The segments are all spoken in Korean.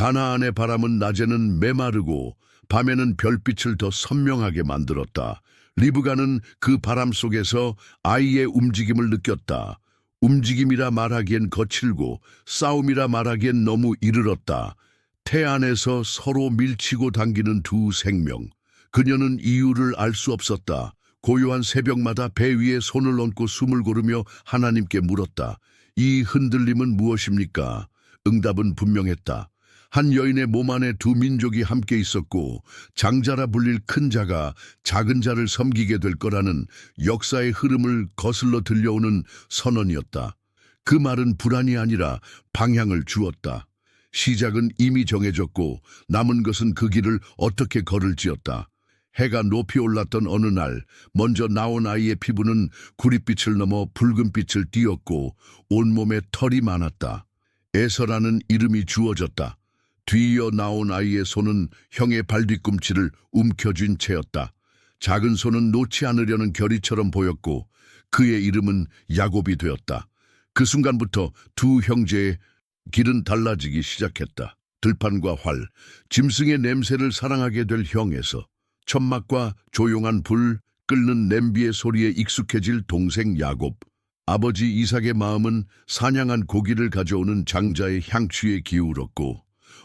가나안의 바람은 낮에는 메마르고 밤에는 별빛을 더 선명하게 만들었다. 리브가는 그 바람 속에서 아이의 움직임을 느꼈다. 움직임이라 말하기엔 거칠고 싸움이라 말하기엔 너무 이르렀다. 태 안에서 서로 밀치고 당기는 두 생명. 그녀는 이유를 알 수 없었다. 고요한 새벽마다 배 위에 손을 얹고 숨을 고르며 하나님께 물었다. 이 흔들림은 무엇입니까? 응답은 분명했다. 한 여인의 몸 안에 두 민족이 함께 있었고 장자라 불릴 큰 자가 작은 자를 섬기게 될 거라는 역사의 흐름을 거슬러 들려오는 선언이었다. 그 말은 불안이 아니라 방향을 주었다. 시작은 이미 정해졌고 남은 것은 그 길을 어떻게 걸을지였다. 해가 높이 올랐던 어느 날 먼저 나온 아이의 피부는 구릿빛을 넘어 붉은빛을 띠었고 온몸에 털이 많았다. 에서라는 이름이 주어졌다. 뒤이어 나온 아이의 손은 형의 발뒤꿈치를 움켜쥔 채였다. 작은 손은 놓지 않으려는 결의처럼 보였고 그의 이름은 야곱이 되었다. 그 순간부터 두 형제의 길은 달라지기 시작했다. 들판과 활, 짐승의 냄새를 사랑하게 될 형에서 천막과 조용한 불, 끓는 냄비의 소리에 익숙해질 동생 야곱. 아버지 이삭의 마음은 사냥한 고기를 가져오는 장자의 향취에 기울었고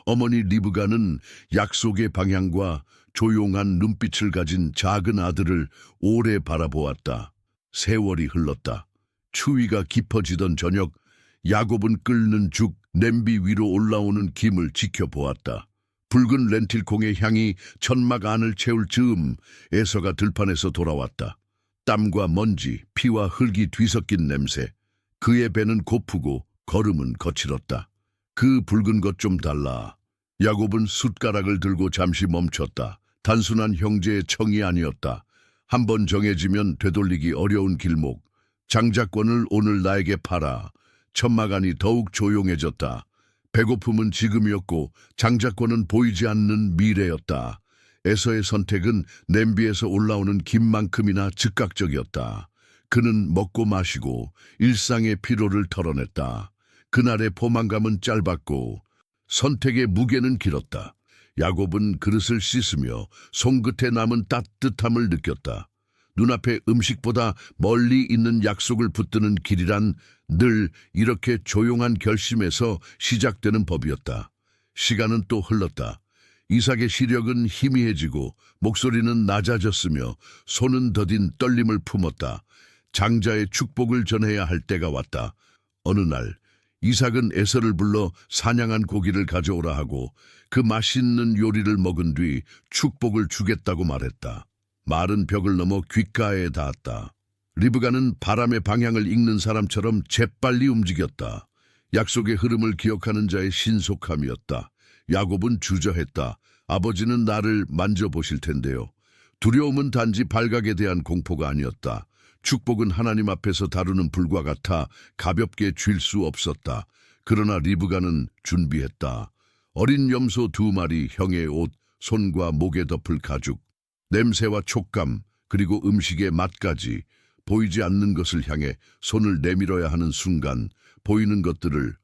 어머니 리브가는 약속의 방향과 조용한 눈빛을 가진 작은 아들을 오래 바라보았다. 세월이 흘렀다. 추위가 깊어지던 저녁, 야곱은 끓는 죽, 냄비 위로 올라오는 김을 지켜보았다. 붉은 렌틸콩의 향이 천막 안을 채울 즈음 에서가 들판에서 돌아왔다. 땀과 먼지, 피와 흙이 뒤섞인 냄새. 그의 배는 고프고 걸음은 거칠었다. 그 붉은 것 좀 달라. 야곱은 숟가락을 들고 잠시 멈췄다. 단순한 형제의 청이 아니었다. 한번 정해지면 되돌리기 어려운 길목. 장자권을 오늘 나에게 팔아. 천막 안이 더욱 조용해졌다. 배고픔은 지금이었고 장자권은 보이지 않는 미래였다. 에서의 선택은 냄비에서 올라오는 김만큼이나 즉각적이었다. 그는 먹고 마시고 일상의 피로를 털어냈다. 그날의 포만감은 짧았고 선택의 무게는 길었다. 야곱은 그릇을 씻으며 손끝에 남은 따뜻함을 느꼈다. 눈앞의 음식보다 멀리 있는 약속을 붙드는 길이란 늘 이렇게 조용한 결심에서 시작되는 법이었다. 시간은 또 흘렀다. 이삭의 시력은 희미해지고 목소리는 낮아졌으며 손은 더딘 떨림을 품었다. 장자의 축복을 전해야 할 때가 왔다. 어느 날 이삭은 에서를 불러 사냥한 고기를 가져오라 하고 그 맛있는 요리를 먹은 뒤 축복을 주겠다고 말했다. 말은 벽을 넘어 귓가에 닿았다. 리브가는 바람의 방향을 읽는 사람처럼 재빨리 움직였다. 약속의 흐름을 기억하는 자의 신속함이었다. 야곱은 주저했다. 아버지는 나를 만져보실 텐데요. 두려움은 단지 발각에 대한 공포가 아니었다. 축복은 하나님 앞에서 다루는 불과 같아 가볍게 쥘 수 없었다. 그러나 리브가는 준비했다. 어린 염소 2마리, 형의 옷, 손과 목에 덮을 가죽, 냄새와 촉감, 그리고 음식의 맛까지 보이지 않는 것을 향해 손을 내밀어야 하는 순간 보이는 것들을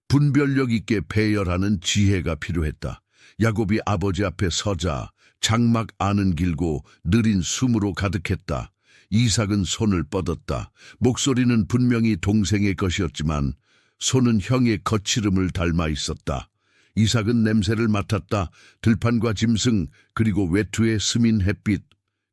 분별력 있게 배열하는 지혜가 필요했다. 야곱이 아버지 앞에 서자 장막 안은 길고 느린 숨으로 가득했다. 이삭은 손을 뻗었다. 목소리는 분명히 동생의 것이었지만 손은 형의 거칠음을 닮아 있었다. 이삭은 냄새를 맡았다. 들판과 짐승 그리고 외투의 스민 햇빛.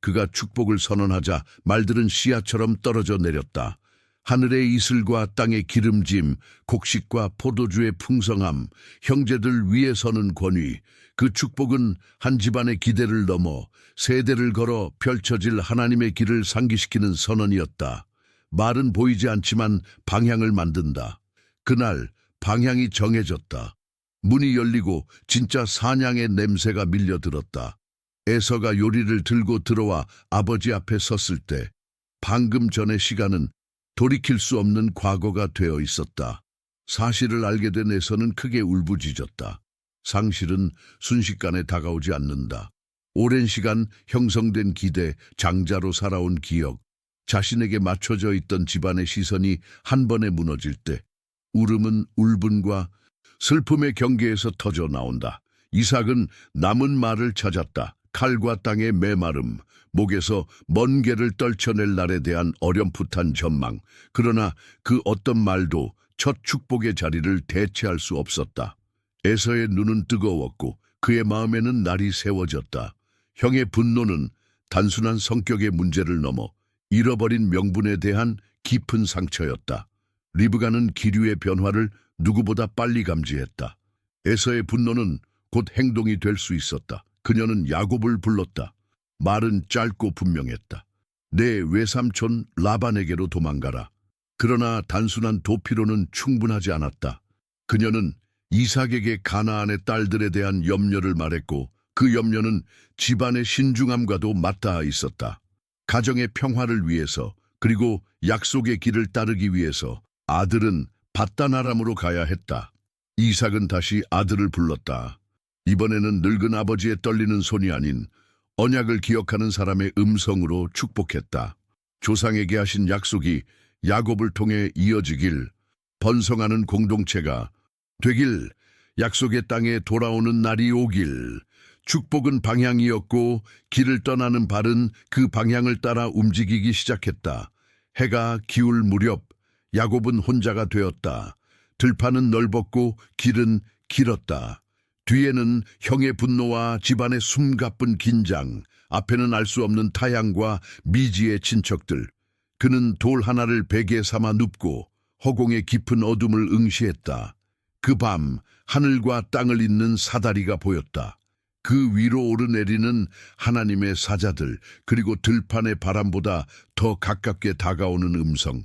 그가 축복을 선언하자 말들은 씨앗처럼 떨어져 내렸다. 하늘의 이슬과 땅의 기름짐, 곡식과 포도주의 풍성함, 형제들 위에 서는 권위. 그 축복은 한 집안의 기대를 넘어 세대를 걸어 펼쳐질 하나님의 길을 상기시키는 선언이었다. 말은 보이지 않지만 방향을 만든다. 그날 방향이 정해졌다. 문이 열리고 진짜 사냥의 냄새가 밀려들었다. 에서가 요리를 들고 들어와 아버지 앞에 섰을 때 방금 전의 시간은 돌이킬 수 없는 과거가 되어 있었다. 사실을 알게 된 에서는 크게 울부짖었다. 상실은 순식간에 다가오지 않는다. 오랜 시간 형성된 기대, 장자로 살아온 기억, 자신에게 맞춰져 있던 집안의 시선이 한 번에 무너질 때 울음은 울분과 슬픔의 경계에서 터져 나온다. 이삭은 남은 말을 찾았다. 칼과 땅의 메마름, 목에서 먼 개를 떨쳐낼 날에 대한 어렴풋한 전망. 그러나 그 어떤 말도 첫 축복의 자리를 대체할 수 없었다. 에서의 눈은 뜨거웠고 그의 마음에는 날이 세워졌다. 형의 분노는 단순한 성격의 문제를 넘어 잃어버린 명분에 대한 깊은 상처였다. 리브가는 기류의 변화를 누구보다 빨리 감지했다. 에서의 분노는 곧 행동이 될 수 있었다. 그녀는 야곱을 불렀다. 말은 짧고 분명했다. 내 외삼촌 라반에게로 도망가라. 그러나 단순한 도피로는 충분하지 않았다. 그녀는 이삭에게 가나안의 딸들에 대한 염려를 말했고 그 염려는 집안의 신중함과도 맞닿아 있었다. 가정의 평화를 위해서 그리고 약속의 길을 따르기 위해서 아들은 밧단아람으로 가야 했다. 이삭은 다시 아들을 불렀다. 이번에는 늙은 아버지의 떨리는 손이 아닌 언약을 기억하는 사람의 음성으로 축복했다. 조상에게 하신 약속이 야곱을 통해 이어지길, 번성하는 공동체가 되길, 약속의 땅에 돌아오는 날이 오길. 축복은 방향이었고 길을 떠나는 발은 그 방향을 따라 움직이기 시작했다. 해가 기울 무렵 야곱은 혼자가 되었다. 들판은 넓었고 길은 길었다. 뒤에는 형의 분노와 집안의 숨가쁜 긴장, 앞에는 알 수 없는 타향과 미지의 친척들. 그는 돌 하나를 베개 삼아 눕고 허공의 깊은 어둠을 응시했다. 그 밤 하늘과 땅을 잇는 사다리가 보였다. 그 위로 오르내리는 하나님의 사자들, 그리고 들판의 바람보다 더 가깝게 다가오는 음성.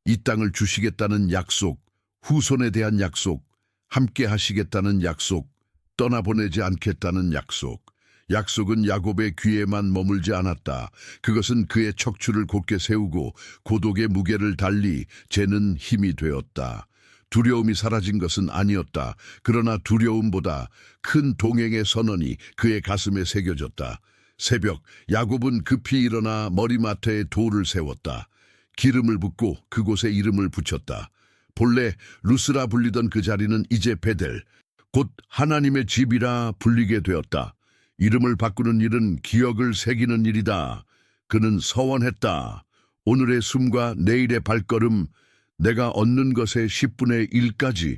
이 땅을 주시겠다는 약속, 후손에 대한 약속, 함께 하시겠다는 약속, 떠나보내지 않겠다는 약속. 약속은 야곱의 귀에만 머물지 않았다. 그것은 그의 척추를 곧게 세우고 고독의 무게를 달리 재는 힘이 되었다. 두려움이 사라진 것은 아니었다. 그러나 두려움보다 큰 동행의 선언이 그의 가슴에 새겨졌다. 새벽, 야곱은 급히 일어나 머리맡에 돌을 세웠다. 기름을 붓고 그곳에 이름을 붙였다. 본래 루스라 불리던 그 자리는 이제 베델, 곧 하나님의 집이라 불리게 되었다. 이름을 바꾸는 일은 기억을 새기는 일이다. 그는 서원했다. 오늘의 숨과 내일의 발걸음, 내가 얻는 것의 10분의 1까지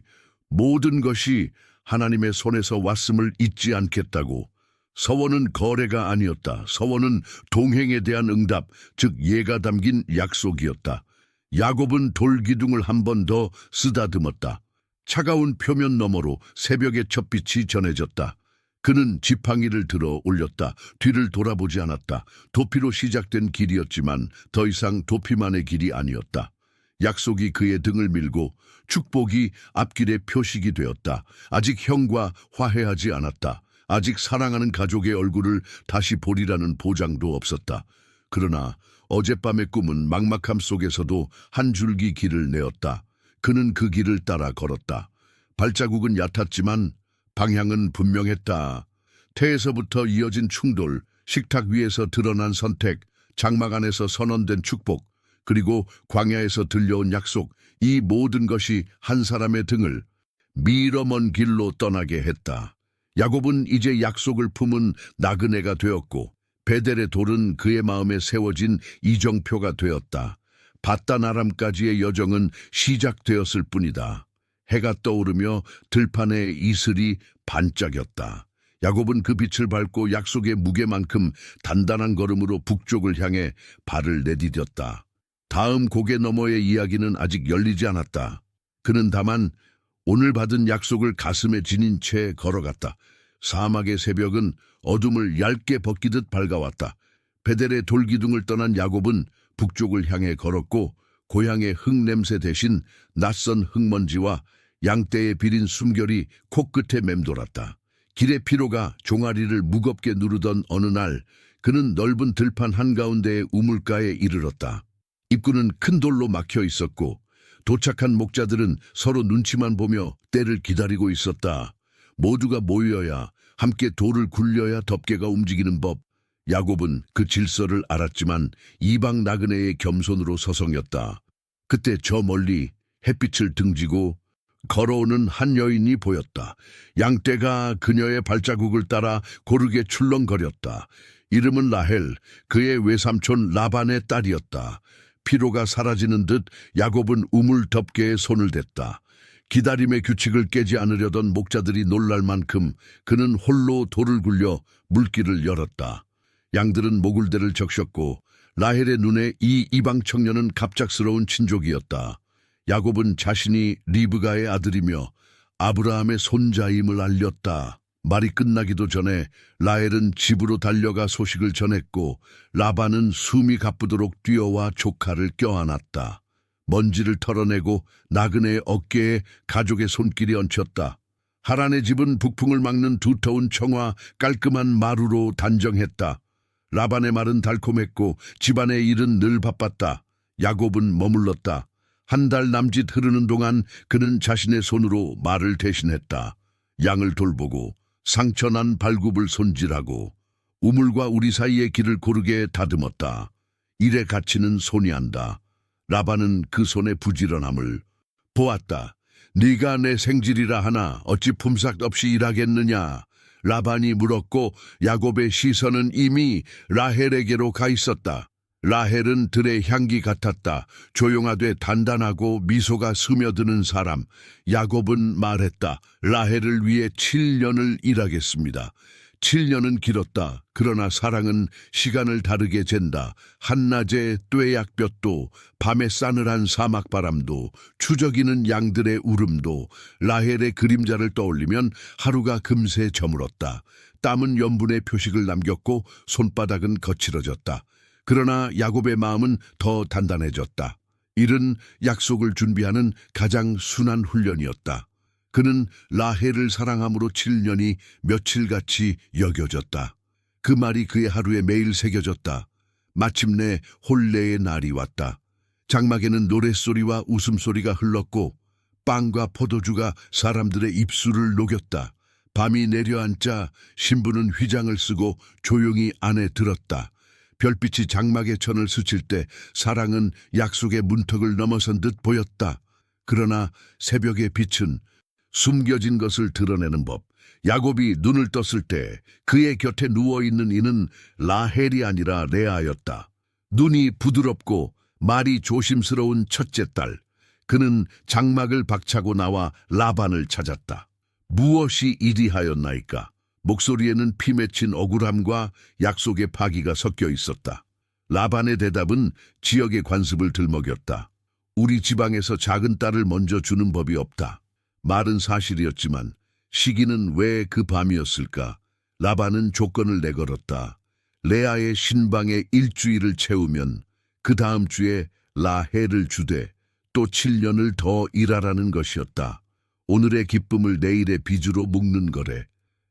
모든 것이 하나님의 손에서 왔음을 잊지 않겠다고. 서원은 거래가 아니었다. 서원은 동행에 대한 응답, 즉 예가 담긴 약속이었다. 야곱은 돌기둥을 한 번 더 쓰다듬었다. 차가운 표면 너머로 새벽의 첫빛이 전해졌다. 그는 지팡이를 들어 올렸다. 뒤를 돌아보지 않았다. 도피로 시작된 길이었지만 더 이상 도피만의 길이 아니었다. 약속이 그의 등을 밀고 축복이 앞길의 표식이 되었다. 아직 형과 화해하지 않았다. 아직 사랑하는 가족의 얼굴을 다시 보리라는 보장도 없었다. 그러나 어젯밤의 꿈은 막막함 속에서도 한 줄기 길을 내었다. 그는 그 길을 따라 걸었다. 발자국은 얕았지만 방향은 분명했다. 태에서부터 이어진 충돌, 식탁 위에서 드러난 선택, 장막 안에서 선언된 축복, 그리고 광야에서 들려온 약속, 이 모든 것이 한 사람의 등을 미러먼 길로 떠나게 했다. 야곱은 이제 약속을 품은 나그네가 되었고 베델의 돌은 그의 마음에 세워진 이정표가 되었다. 밧단아람까지의 여정은 시작되었을 뿐이다. 해가 떠오르며 들판의 이슬이 반짝였다. 야곱은 그 빛을 밟고 약속의 무게만큼 단단한 걸음으로 북쪽을 향해 발을 내디뎠다. 다음 고개 너머의 이야기는 아직 열리지 않았다. 그는 다만 오늘 받은 약속을 가슴에 지닌 채 걸어갔다. 사막의 새벽은 어둠을 얇게 벗기듯 밝아왔다. 베델의 돌기둥을 떠난 야곱은 북쪽을 향해 걸었고 고향의 흙냄새 대신 낯선 흙먼지와 양떼의 비린 숨결이 코끝에 맴돌았다. 길의 피로가 종아리를 무겁게 누르던 어느 날 그는 넓은 들판 한가운데의 우물가에 이르렀다. 입구는 큰 돌로 막혀 있었고 도착한 목자들은 서로 눈치만 보며 때를 기다리고 있었다. 모두가 모여야 함께 돌을 굴려야 덮개가 움직이는 법. 야곱은 그 질서를 알았지만 이방 나그네의 겸손으로 서성였다. 그때 저 멀리 햇빛을 등지고 걸어오는 한 여인이 보였다. 양떼가 그녀의 발자국을 따라 고르게 출렁거렸다. 이름은 라헬, 그의 외삼촌 라반의 딸이었다. 피로가 사라지는 듯 야곱은 우물 덮개에 손을 댔다. 기다림의 규칙을 깨지 않으려던 목자들이 놀랄 만큼 그는 홀로 돌을 굴려 물길을 열었다. 양들은 모굴대를 적셨고 라헬의 눈에 이 이방 청년은 갑작스러운 친족이었다. 야곱은 자신이 리브가의 아들이며 아브라함의 손자임을 알렸다. 말이 끝나기도 전에 라헬은 집으로 달려가 소식을 전했고 라반은 숨이 가쁘도록 뛰어와 조카를 껴안았다. 먼지를 털어내고 나그네의 어깨에 가족의 손길이 얹혔다. 하란의 집은 북풍을 막는 두터운 청화 깔끔한 마루로 단정했다. 라반의 말은 달콤했고 집안의 일은 늘 바빴다. 야곱은 머물렀다. 한 달 남짓 흐르는 동안 그는 자신의 손으로 말을 대신했다. 양을 돌보고 상처난 발굽을 손질하고 우물과 우리 사이의 길을 고르게 다듬었다. 일의 가치는 손이 안다. 라반은 그 손의 부지런함을 보았다. 네가 내 생질이라 하나 어찌 품삯 없이 일하겠느냐. 라반이 물었고 야곱의 시선은 이미 라헬에게로 가 있었다. 라헬은 들의 향기 같았다. 조용하되 단단하고 미소가 스며드는 사람. 야곱은 말했다. 라헬을 위해 7년을 일하겠습니다. 7년은 길었다. 그러나 사랑은 시간을 다르게 잰다. 한낮의 뙤약볕도 밤의 싸늘한 사막바람도 추적이는 양들의 울음도 라헬의 그림자를 떠올리면 하루가 금세 저물었다. 땀은 염분의 표식을 남겼고 손바닥은 거칠어졌다. 그러나 야곱의 마음은 더 단단해졌다. 일은 약속을 준비하는 가장 순한 훈련이었다. 그는 라헬을 사랑함으로 7년이 며칠같이 여겨졌다. 그 말이 그의 하루에 매일 새겨졌다. 마침내 혼례의 날이 왔다. 장막에는 노랫소리와 웃음소리가 흘렀고 빵과 포도주가 사람들의 입술을 녹였다. 밤이 내려앉자 신부는 휘장을 쓰고 조용히 안에 들었다. 별빛이 장막의 천을 스칠 때 사랑은 약속의 문턱을 넘어선 듯 보였다. 그러나 새벽의 빛은 숨겨진 것을 드러내는 법. 야곱이 눈을 떴을 때 그의 곁에 누워있는 이는 라헬이 아니라 레아였다. 눈이 부드럽고 말이 조심스러운 첫째 딸. 그는 장막을 박차고 나와 라반을 찾았다. 무엇이 이리하였나이까? 목소리에는 피 맺힌 억울함과 약속의 파기가 섞여 있었다. 라반의 대답은 지역의 관습을 들먹였다. 우리 지방에서 작은 딸을 먼저 주는 법이 없다. 말은 사실이었지만 시기는 왜 그 밤이었을까? 라반은 조건을 내걸었다. 레아의 신방에 일주일을 채우면 그 다음 주에 라헬을 주되 또 7년을 더 일하라는 것이었다. 오늘의 기쁨을 내일의 빚으로 묶는 거래.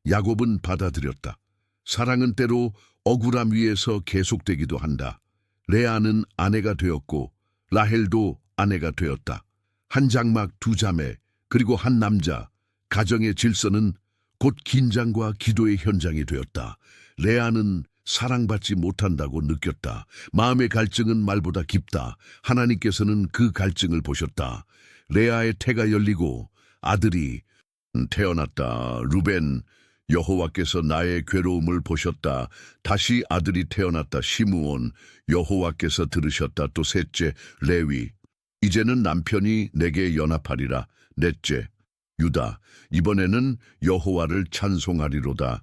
야곱은 받아들였다. 사랑은 때로 억울함 위에서 계속되기도 한다. 레아는 아내가 되었고 라헬도 아내가 되었다. 한 장막 두 자매 그리고 한 남자. 가정의 질서는 곧 긴장과 기도의 현장이 되었다. 레아는 사랑받지 못한다고 느꼈다. 마음의 갈증은 말보다 깊다. 하나님께서는 그 갈증을 보셨다. 레아의 태가 열리고 아들이 태어났다. 루벤, 여호와께서 나의 괴로움을 보셨다. 다시 아들이 태어났다. 시므온, 여호와께서 들으셨다. 또 셋째, 레위, 이제는 남편이 내게 연합하리라. 넷째, 유다, 이번에는 여호와를 찬송하리로다.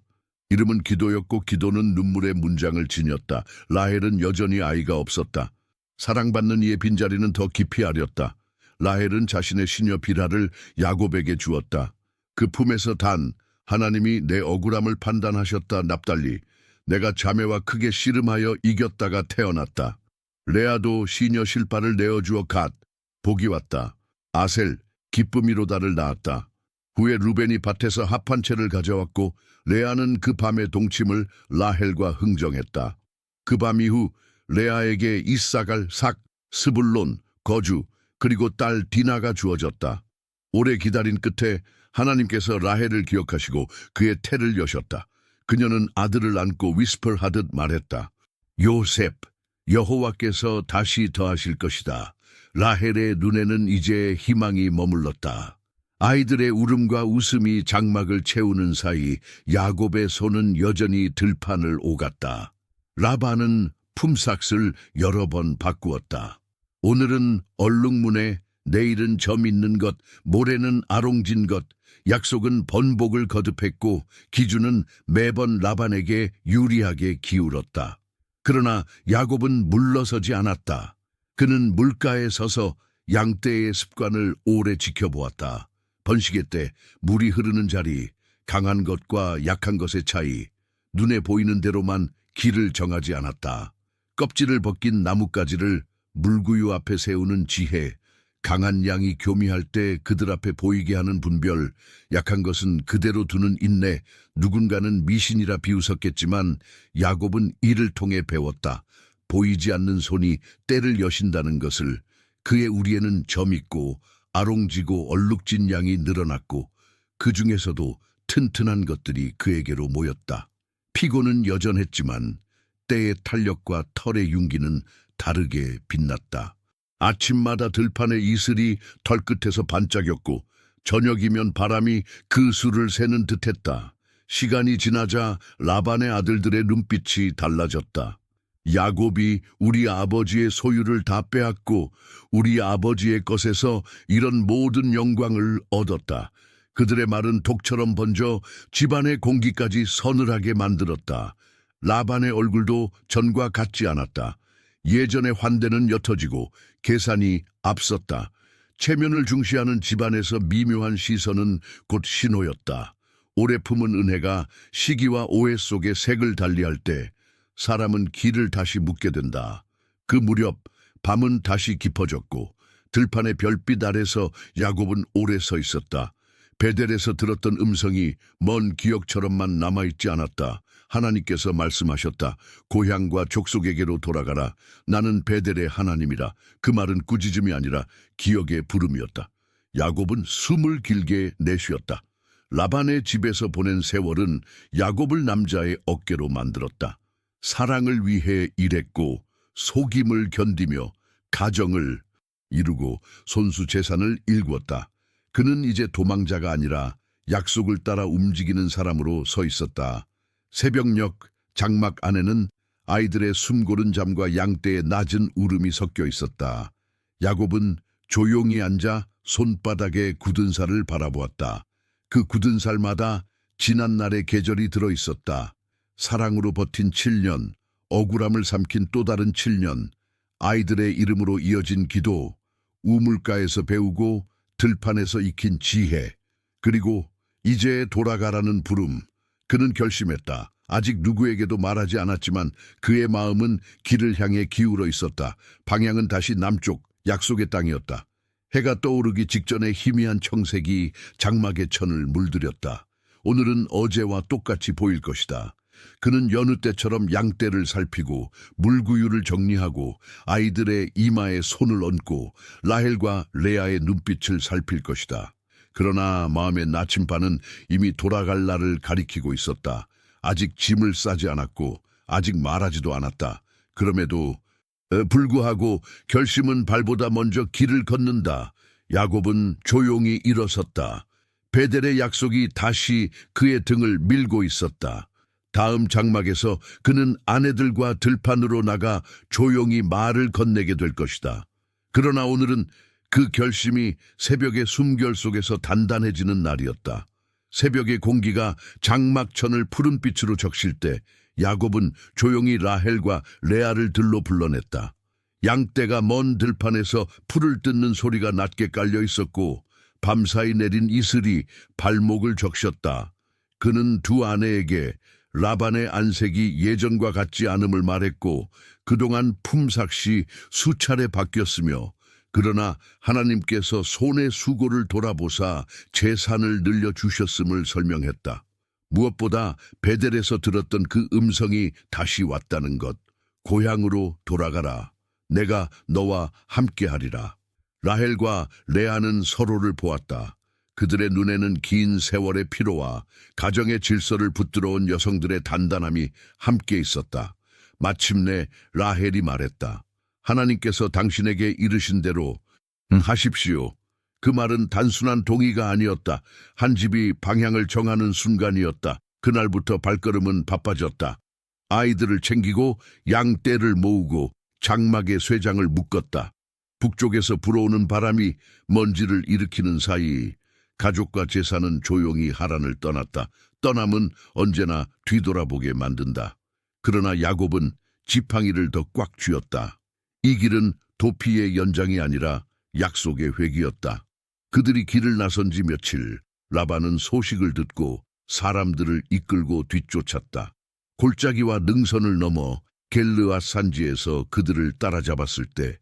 이름은 기도였고 기도는 눈물의 문장을 지녔다. 라헬은 여전히 아이가 없었다. 사랑받는 이의 빈자리는 더 깊이 아렸다. 라헬은 자신의 시녀 비라를 야곱에게 주었다. 그 품에서 단 하나님이 내 억울함을 판단하셨다. 납달리, 내가 자매와 크게 씨름하여 이겼다가 태어났다. 레아도 시녀 실바를 내어주어 갓, 복이 왔다. 아셀, 기쁨이로다를 낳았다. 후에 루벤이 밭에서 합한 채를 가져왔고 레아는 그 밤의 동침을 라헬과 흥정했다. 그 밤 이후 레아에게 이사갈, 삭, 스불론, 거주, 그리고 딸 디나가 주어졌다. 오래 기다린 끝에 하나님께서 라헬을 기억하시고 그의 태를 여셨다. 그녀는 아들을 안고 위스퍼하듯 말했다. 요셉, 여호와께서 다시 더하실 것이다. 라헬의 눈에는 이제 희망이 머물렀다. 아이들의 울음과 웃음이 장막을 채우는 사이 야곱의 손은 여전히 들판을 오갔다. 라반은 품삯을 여러 번 바꾸었다. 오늘은 얼룩무늬, 내일은 점 있는 것, 모레는 아롱진 것, 약속은 번복을 거듭했고 기준은 매번 라반에게 유리하게 기울었다. 그러나 야곱은 물러서지 않았다. 그는 물가에 서서 양떼의 습관을 오래 지켜보았다. 번시계 때 물이 흐르는 자리, 강한 것과 약한 것의 차이, 눈에 보이는 대로만 길을 정하지 않았다. 껍질을 벗긴 나뭇가지를 물구유 앞에 세우는 지혜, 강한 양이 교미할 때 그들 앞에 보이게 하는 분별, 약한 것은 그대로 두는 인내, 누군가는 미신이라 비웃었겠지만 야곱은 이를 통해 배웠다. 보이지 않는 손이 때를 여신다는 것을. 그의 우리에는 점 있고 아롱지고 얼룩진 양이 늘어났고 그 중에서도 튼튼한 것들이 그에게로 모였다. 피고는 여전했지만 때의 탄력과 털의 윤기는 다르게 빛났다. 아침마다 들판의 이슬이 털끝에서 반짝였고 저녁이면 바람이 그 수를 세는 듯했다. 시간이 지나자 라반의 아들들의 눈빛이 달라졌다. 야곱이 우리 아버지의 소유를 다 빼앗고 우리 아버지의 것에서 이런 모든 영광을 얻었다. 그들의 말은 독처럼 번져 집안의 공기까지 서늘하게 만들었다. 라반의 얼굴도 전과 같지 않았다. 예전의 환대는 옅어지고 계산이 앞섰다. 체면을 중시하는 집안에서 미묘한 시선은 곧 신호였다. 오래 품은 은혜가 시기와 오해 속에 색을 달리할 때 사람은 길을 다시 묻게 된다. 그 무렵 밤은 다시 깊어졌고 들판의 별빛 아래서 야곱은 오래 서 있었다. 베델에서 들었던 음성이 먼 기억처럼만 남아있지 않았다. 하나님께서 말씀하셨다. 고향과 족속에게로 돌아가라. 나는 베델의 하나님이라. 그 말은 꾸짖음이 아니라 기억의 부름이었다. 야곱은 숨을 길게 내쉬었다. 라반의 집에서 보낸 세월은 야곱을 남자의 어깨로 만들었다. 사랑을 위해 일했고 속임을 견디며 가정을 이루고 손수 재산을 일구었다. 그는 이제 도망자가 아니라 약속을 따라 움직이는 사람으로 서 있었다. 새벽녘 장막 안에는 아이들의 숨고른 잠과 양떼의 낮은 울음이 섞여 있었다. 야곱은 조용히 앉아 손바닥에 굳은 살을 바라보았다. 그 굳은 살마다 지난날의 계절이 들어있었다. 사랑으로 버틴 7년, 억울함을 삼킨 또 다른 7년, 아이들의 이름으로 이어진 기도, 우물가에서 배우고 들판에서 익힌 지혜, 그리고 이제 돌아가라는 부름. 그는 결심했다. 아직 누구에게도 말하지 않았지만 그의 마음은 길을 향해 기울어 있었다. 방향은 다시 남쪽, 약속의 땅이었다. 해가 떠오르기 직전에 희미한 청색이 장막의 천을 물들였다. 오늘은 어제와 똑같이 보일 것이다. 그는 여느 때처럼 양떼를 살피고 물구유를 정리하고 아이들의 이마에 손을 얹고 라헬과 레아의 눈빛을 살필 것이다. 그러나 마음의 나침반은 이미 돌아갈 날을 가리키고 있었다. 아직 짐을 싸지 않았고 아직 말하지도 않았다. 그럼에도 불구하고 결심은 발보다 먼저 길을 걷는다. 야곱은 조용히 일어섰다. 베델의 약속이 다시 그의 등을 밀고 있었다. 다음 장막에서 그는 아내들과 들판으로 나가 조용히 말을 건네게 될 것이다. 그러나 오늘은 그 결심이 새벽의 숨결 속에서 단단해지는 날이었다. 새벽의 공기가 장막천을 푸른빛으로 적실 때 야곱은 조용히 라헬과 레아를 들로 불러냈다. 양떼가 먼 들판에서 풀을 뜯는 소리가 낮게 깔려 있었고 밤사이 내린 이슬이 발목을 적셨다. 그는 두 아내에게 라반의 안색이 예전과 같지 않음을 말했고 그동안 품삯이 수차례 바뀌었으며 그러나 하나님께서 손의 수고를 돌아보사 재산을 늘려주셨음을 설명했다. 무엇보다 베델에서 들었던 그 음성이 다시 왔다는 것. 고향으로 돌아가라. 내가 너와 함께하리라. 라헬과 레아는 서로를 보았다. 그들의 눈에는 긴 세월의 피로와 가정의 질서를 붙들어온 여성들의 단단함이 함께 있었다. 마침내 라헬이 말했다. 하나님께서 당신에게 이르신 대로 하십시오. 그 말은 단순한 동의가 아니었다. 한 집이 방향을 정하는 순간이었다. 그날부터 발걸음은 바빠졌다. 아이들을 챙기고 양떼를 모으고 장막에 쇠장을 묶었다. 북쪽에서 불어오는 바람이 먼지를 일으키는 사이 가족과 제사는 조용히 하란을 떠났다. 떠남은 언제나 뒤돌아보게 만든다. 그러나 야곱은 지팡이를 더 꽉 쥐었다. 이 길은 도피의 연장이 아니라 약속의 회기였다. 그들이 길을 나선 지 며칠, 라반은 소식을 듣고 사람들을 이끌고 뒤쫓았다. 골짜기와 능선을 넘어 겔르앗 산지에서 그들을 따라잡았을 때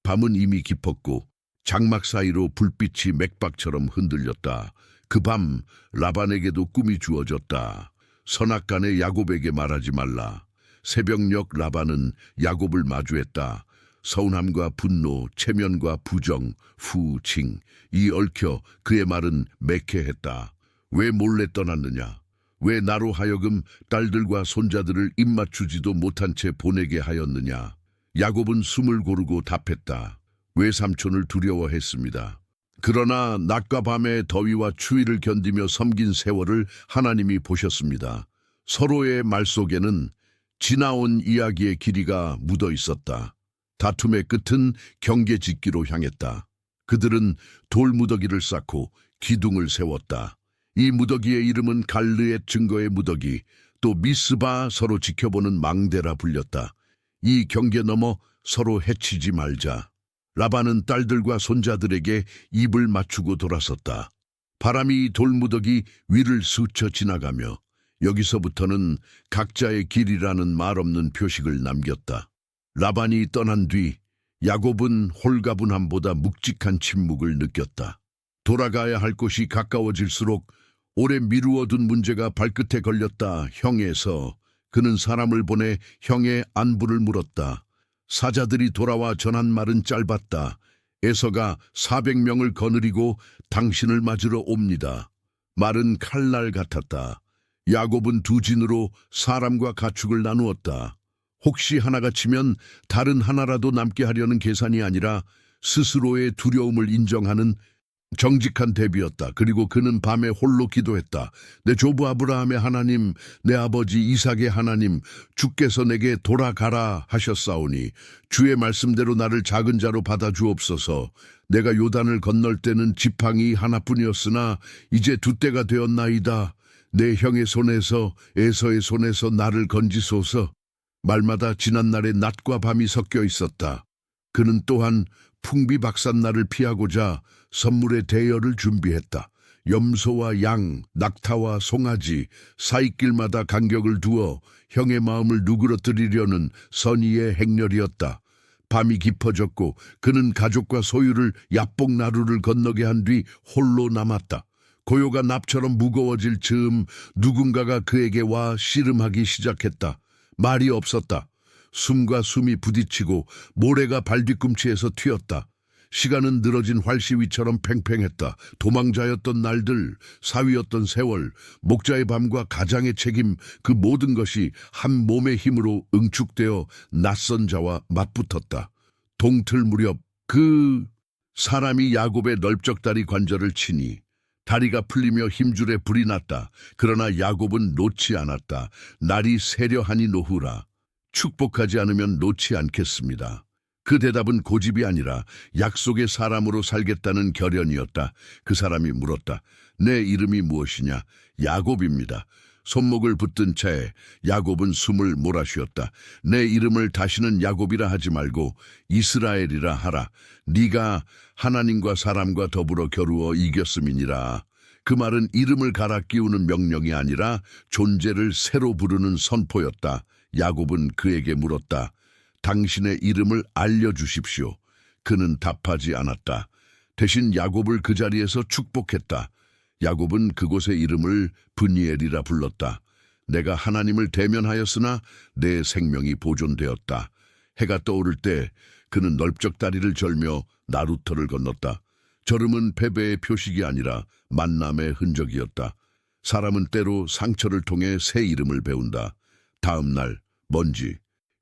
밤은 이미 깊었고 장막 사이로 불빛이 맥박처럼 흔들렸다. 그 밤 라반에게도 꿈이 주어졌다. 선악간에 야곱에게 말하지 말라. 새벽녘 라반은 야곱을 마주했다. 서운함과 분노, 체면과 부정, 후칭, 이 얽혀 그의 말은 매캐했다. 왜 몰래 떠났느냐? 왜 나로 하여금 딸들과 손자들을 입맞추지도 못한 채 보내게 하였느냐? 야곱은 숨을 고르고 답했다. 외삼촌을 두려워했습니다. 그러나 낮과 밤의 더위와 추위를 견디며 섬긴 세월을 하나님이 보셨습니다. 서로의 말 속에는 지나온 이야기의 길이가 묻어 있었다. 다툼의 끝은 경계짓기로 향했다. 그들은 돌무더기를 쌓고 기둥을 세웠다. 이 무더기의 이름은 갈르의 증거의 무더기, 또 미스바 서로 지켜보는 망대라 불렸다. 이 경계 넘어 서로 해치지 말자. 라반은 딸들과 손자들에게 입을 맞추고 돌아섰다. 바람이 돌무더기 위를 스쳐 지나가며 여기서부터는 각자의 길이라는 말 없는 표식을 남겼다. 라반이 떠난 뒤 야곱은 홀가분함보다 묵직한 침묵을 느꼈다. 돌아가야 할 곳이 가까워질수록 오래 미루어둔 문제가 발끝에 걸렸다. 형에서 그는 사람을 보내 형의 안부를 물었다. 사자들이 돌아와 전한 말은 짧았다. 에서가 400명을 거느리고 당신을 맞으러 옵니다. 말은 칼날 같았다. 야곱은 두 진으로 사람과 가축을 나누었다. 혹시 하나가 치면 다른 하나라도 남게 하려는 계산이 아니라 스스로의 두려움을 인정하는 정직한 대비였다. 그리고 그는 밤에 홀로 기도했다. 내 조부 아브라함의 하나님, 내 아버지 이삭의 하나님, 주께서 내게 돌아가라 하셨사오니 주의 말씀대로 나를 작은 자로 받아주옵소서. 내가 요단을 건널 때는 지팡이 하나뿐이었으나 이제 두 때가 되었나이다. 내 형의 손에서 에서의 손에서 나를 건지소서. 말마다 지난날의 낮과 밤이 섞여 있었다. 그는 또한 풍비박산날을 피하고자 선물의 대여를 준비했다. 염소와 양, 낙타와 송아지, 사이길마다 간격을 두어 형의 마음을 누그러뜨리려는 선의의 행렬이었다. 밤이 깊어졌고 그는 가족과 소유를 야복나루를 건너게 한 뒤 홀로 남았다. 고요가 납처럼 무거워질 즈음 누군가가 그에게 와 씨름하기 시작했다. 말이 없었다. 숨과 숨이 부딪히고 모래가 발뒤꿈치에서 튀었다. 시간은 늘어진 활시위처럼 팽팽했다. 도망자였던 날들, 사위였던 세월, 목자의 밤과 가장의 책임, 그 모든 것이 한 몸의 힘으로 응축되어 낯선 자와 맞붙었다. 동틀 무렵 그 사람이 야곱의 넓적다리 관절을 치니 다리가 풀리며 힘줄에 불이 났다. 그러나 야곱은 놓지 않았다. 날이 세려하니 노후라. 축복하지 않으면 놓지 않겠습니다. 그 대답은 고집이 아니라 약속의 사람으로 살겠다는 결연이었다. 그 사람이 물었다. 내 이름이 무엇이냐? 야곱입니다. 손목을 붙든 채 야곱은 숨을 몰아쉬었다. 내 이름을 다시는 야곱이라 하지 말고 이스라엘이라 하라. 네가 하나님과 사람과 더불어 겨루어 이겼음이니라. 그 말은 이름을 갈아 끼우는 명령이 아니라 존재를 새로 부르는 선포였다. 야곱은 그에게 물었다. 당신의 이름을 알려주십시오. 그는 답하지 않았다. 대신 야곱을 그 자리에서 축복했다. 야곱은 그곳의 이름을 브니엘이라 불렀다. 내가 하나님을 대면하였으나 내 생명이 보존되었다. 해가 떠오를 때 그는 넓적다리를 절며 나루터를 건넜다. 절음은 패배의 표식이 아니라 만남의 흔적이었다. 사람은 때로 상처를 통해 새 이름을 배운다. 다음 날 먼지.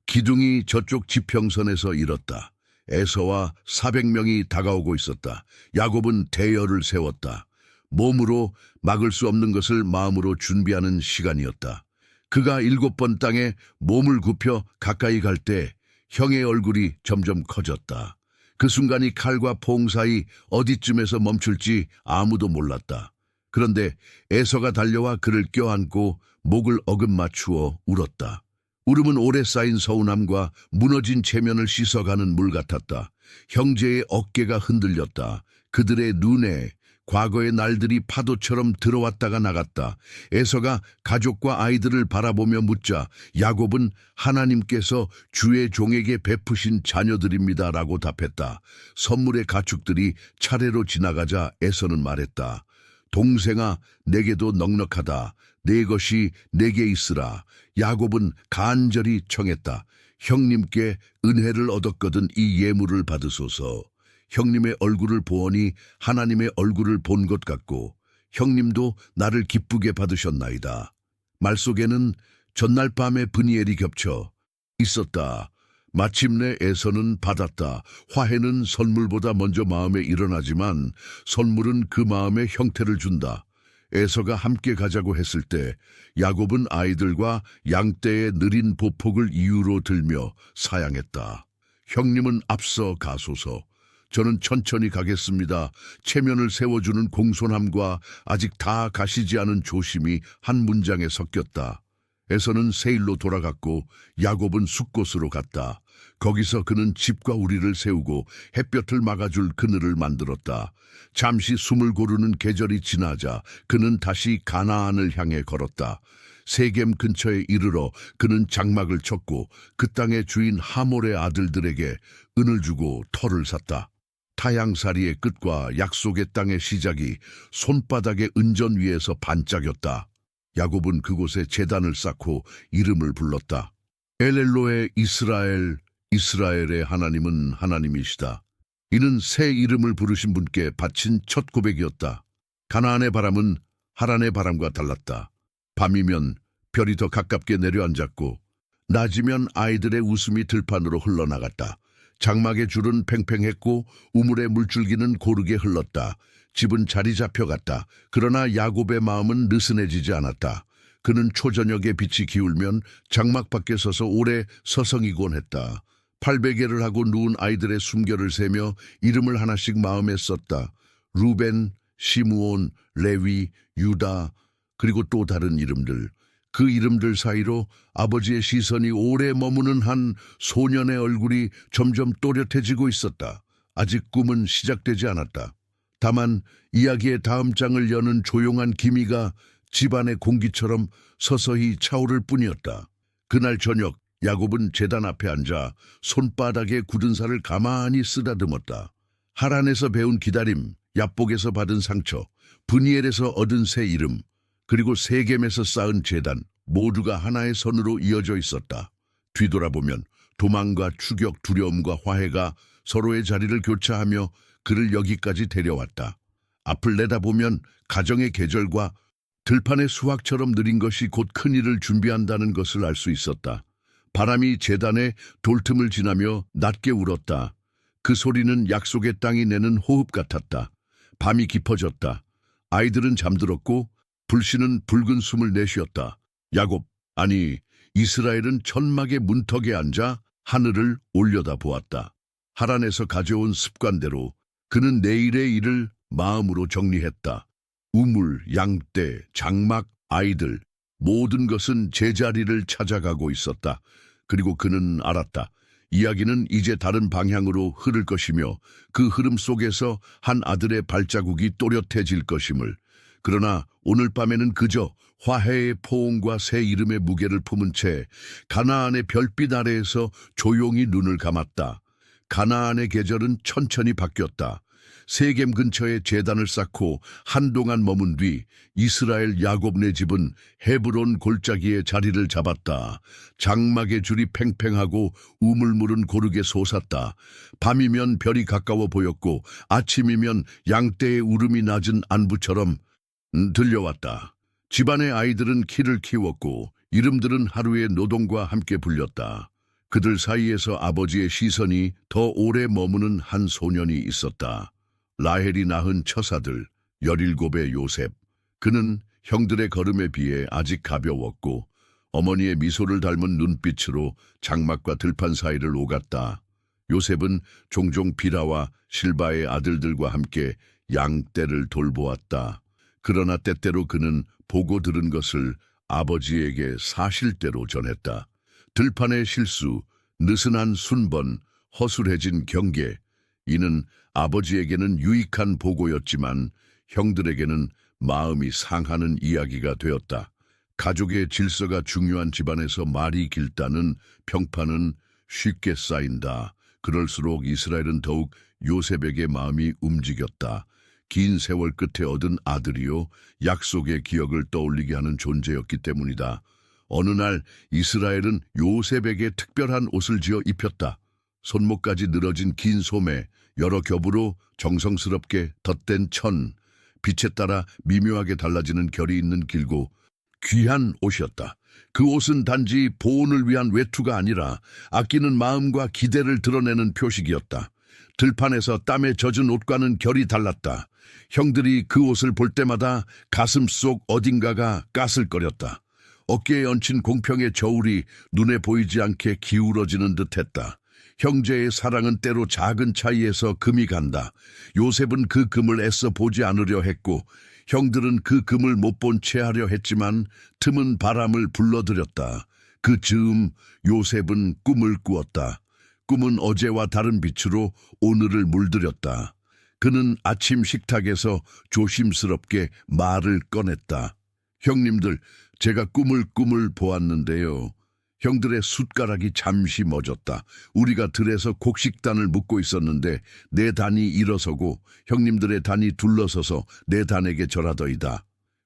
기둥이 저쪽 지평선에서 일었다. 에서와 400명이 다가오고 있었다. 야곱은 대열을 세웠다. 몸으로 막을 수 없는 것을 마음으로 준비하는 시간이었다. 그가 7번 땅에 몸을 굽혀 가까이 갈 때 형의 얼굴이 점점 커졌다. 그 순간이 칼과 포옹 사이 어디쯤에서 멈출지 아무도 몰랐다. 그런데 에서가 달려와 그를 껴안고 목을 어긋맞추어 울었다. 울음은 오래 쌓인 서운함과 무너진 체면을 씻어가는 물 같았다. 형제의 어깨가 흔들렸다. 그들의 눈에 과거의 날들이 파도처럼 들어왔다가 나갔다. 에서가 가족과 아이들을 바라보며 묻자 야곱은 하나님께서 주의 종에게 베푸신 자녀들입니다라고 답했다. 선물의 가축들이 차례로 지나가자 에서는 말했다. 동생아, 내게도 넉넉하다. 내 것이 내게 있으라. 야곱은 간절히 청했다. 형님께 은혜를 얻었거든 이 예물을 받으소서. 형님의 얼굴을 보오니 하나님의 얼굴을 본 것 같고 형님도 나를 기쁘게 받으셨나이다. 말 속에는 전날 밤에 브니엘이 겹쳐 있었다. 마침내 에서는 받았다. 화해는 선물보다 먼저 마음에 일어나지만 선물은 그 마음의 형태를 준다. 에서가 함께 가자고 했을 때 야곱은 아이들과 양떼의 느린 보폭을 이유로 들며 사양했다. 형님은 앞서 가소서. 저는 천천히 가겠습니다. 체면을 세워주는 공손함과 아직 다 가시지 않은 조심이 한 문장에 섞였다. 에서는 세일로 돌아갔고 야곱은 숫곳으로 갔다. 거기서 그는 집과 우리를 세우고 햇볕을 막아줄 그늘을 만들었다. 잠시 숨을 고르는 계절이 지나자 그는 다시 가나안을 향해 걸었다. 세겜 근처에 이르러 그는 장막을 쳤고 그 땅의 주인 하몰의 아들들에게 은을 주고 터를 샀다. 타향사리의 끝과 약속의 땅의 시작이 손바닥의 은전 위에서 반짝였다. 야곱은 그곳에 제단을 쌓고 이름을 불렀다. 엘엘로의 이스라엘, 이스라엘의 하나님은 하나님이시다. 이는 새 이름을 부르신 분께 바친 첫 고백이었다. 가나안의 바람은 하란의 바람과 달랐다. 밤이면 별이 더 가깝게 내려앉았고 낮이면 아이들의 웃음이 들판으로 흘러나갔다. 장막의 줄은 팽팽했고 우물의 물줄기는 고르게 흘렀다. 집은 자리 잡혀갔다. 그러나 야곱의 마음은 느슨해지지 않았다. 그는 초저녁에 빛이 기울면 장막 밖에 서서 오래 서성이곤 했다. 팔베개를 하고 누운 아이들의 숨결을 세며 이름을 하나씩 마음에 썼다. 루벤, 시므온, 레위, 유다, 그리고 또 다른 이름들. 그 이름들 사이로 아버지의 시선이 오래 머무는 한 소년의 얼굴이 점점 또렷해지고 있었다. 아직 꿈은 시작되지 않았다. 다만 이야기의 다음 장을 여는 조용한 기미가 집안의 공기처럼 서서히 차오를 뿐이었다. 그날 저녁 야곱은 제단 앞에 앉아 손바닥에 굳은 살을 가만히 쓰다듬었다. 하란에서 배운 기다림, 야복에서 받은 상처, 브니엘에서 얻은 새 이름, 그리고 세겜에서 쌓은 제단, 모두가 하나의 선으로 이어져 있었다. 뒤돌아보면 도망과 추격, 두려움과 화해가 서로의 자리를 교차하며 그를 여기까지 데려왔다. 앞을 내다보면 가정의 계절과 들판의 수확처럼 느린 것이 곧 큰일을 준비한다는 것을 알 수 있었다. 바람이 제단의 돌틈을 지나며 낮게 울었다. 그 소리는 약속의 땅이 내는 호흡 같았다. 밤이 깊어졌다. 아이들은 잠들었고 불씨는 붉은 숨을 내쉬었다. 야곱, 아니 이스라엘은 천막의 문턱에 앉아 하늘을 올려다 보았다. 하란에서 가져온 습관대로 그는 내일의 일을 마음으로 정리했다. 우물, 양떼, 장막, 아이들, 모든 것은 제자리를 찾아가고 있었다. 그리고 그는 알았다. 이야기는 이제 다른 방향으로 흐를 것이며 그 흐름 속에서 한 아들의 발자국이 또렷해질 것임을. 그러나 오늘 밤에는 그저 화해의 포옹과 새 이름의 무게를 품은 채 가나안의 별빛 아래에서 조용히 눈을 감았다. 가나안의 계절은 천천히 바뀌었다. 세겜 근처에 제단을 쌓고 한동안 머문 뒤 이스라엘 야곱네 집은 헤브론 골짜기에 자리를 잡았다. 장막의 줄이 팽팽하고 우물물은 고르게 솟았다. 밤이면 별이 가까워 보였고 아침이면 양떼의 울음이 낮은 안부처럼 들려왔다. 집안의 아이들은 키를 키웠고 이름들은 하루의 노동과 함께 불렸다. 그들 사이에서 아버지의 시선이 더 오래 머무는 한 소년이 있었다. 라헬이 낳은 처사들, 17의 요셉. 그는 형들의 걸음에 비해 아직 가벼웠고 어머니의 미소를 닮은 눈빛으로 장막과 들판 사이를 오갔다. 요셉은 종종 비라와 실바의 아들들과 함께 양떼를 돌보았다. 그러나 때때로 그는 보고 들은 것을 아버지에게 사실대로 전했다. 들판의 실수, 느슨한 순번, 허술해진 경계. 이는 아버지에게는 유익한 보고였지만 형들에게는 마음이 상하는 이야기가 되었다. 가족의 질서가 중요한 집안에서 말이 길다는 평판은 쉽게 쌓인다. 그럴수록 이스라엘은 더욱 요셉에게 마음이 움직였다. 긴 세월 끝에 얻은 아들이요, 약속의 기억을 떠올리게 하는 존재였기 때문이다. 어느 날 이스라엘은 요셉에게 특별한 옷을 지어 입혔다. 손목까지 늘어진 긴 소매, 여러 겹으로 정성스럽게 덧댄 천, 빛에 따라 미묘하게 달라지는 결이 있는 길고 귀한 옷이었다. 그 옷은 단지 보온을 위한 외투가 아니라 아끼는 마음과 기대를 드러내는 표식이었다. 들판에서 땀에 젖은 옷과는 결이 달랐다. 형들이 그 옷을 볼 때마다 가슴 속 어딘가가 까슬거렸다. 어깨에 얹힌 공평의 저울이 눈에 보이지 않게 기울어지는 듯했다. 형제의 사랑은 때로 작은 차이에서 금이 간다. 요셉은 그 금을 애써 보지 않으려 했고 형들은 그 금을 못 본 채 하려 했지만 틈은 바람을 불러들였다. 그 즈음 요셉은 꿈을 꾸었다. 꿈은 어제와 다른 빛으로 오늘을 물들였다. 그는 아침 식탁에서 조심스럽게 말을 꺼냈다. 형님들, 제가 꿈을 보았는데요. 형들의 숟가락이 잠시 멎었다. 우리가 들에서 곡식단을 묶고 있었는데 내 단이 일어서고 형님들의 단이 둘러서서 내 단에게 절하더이다.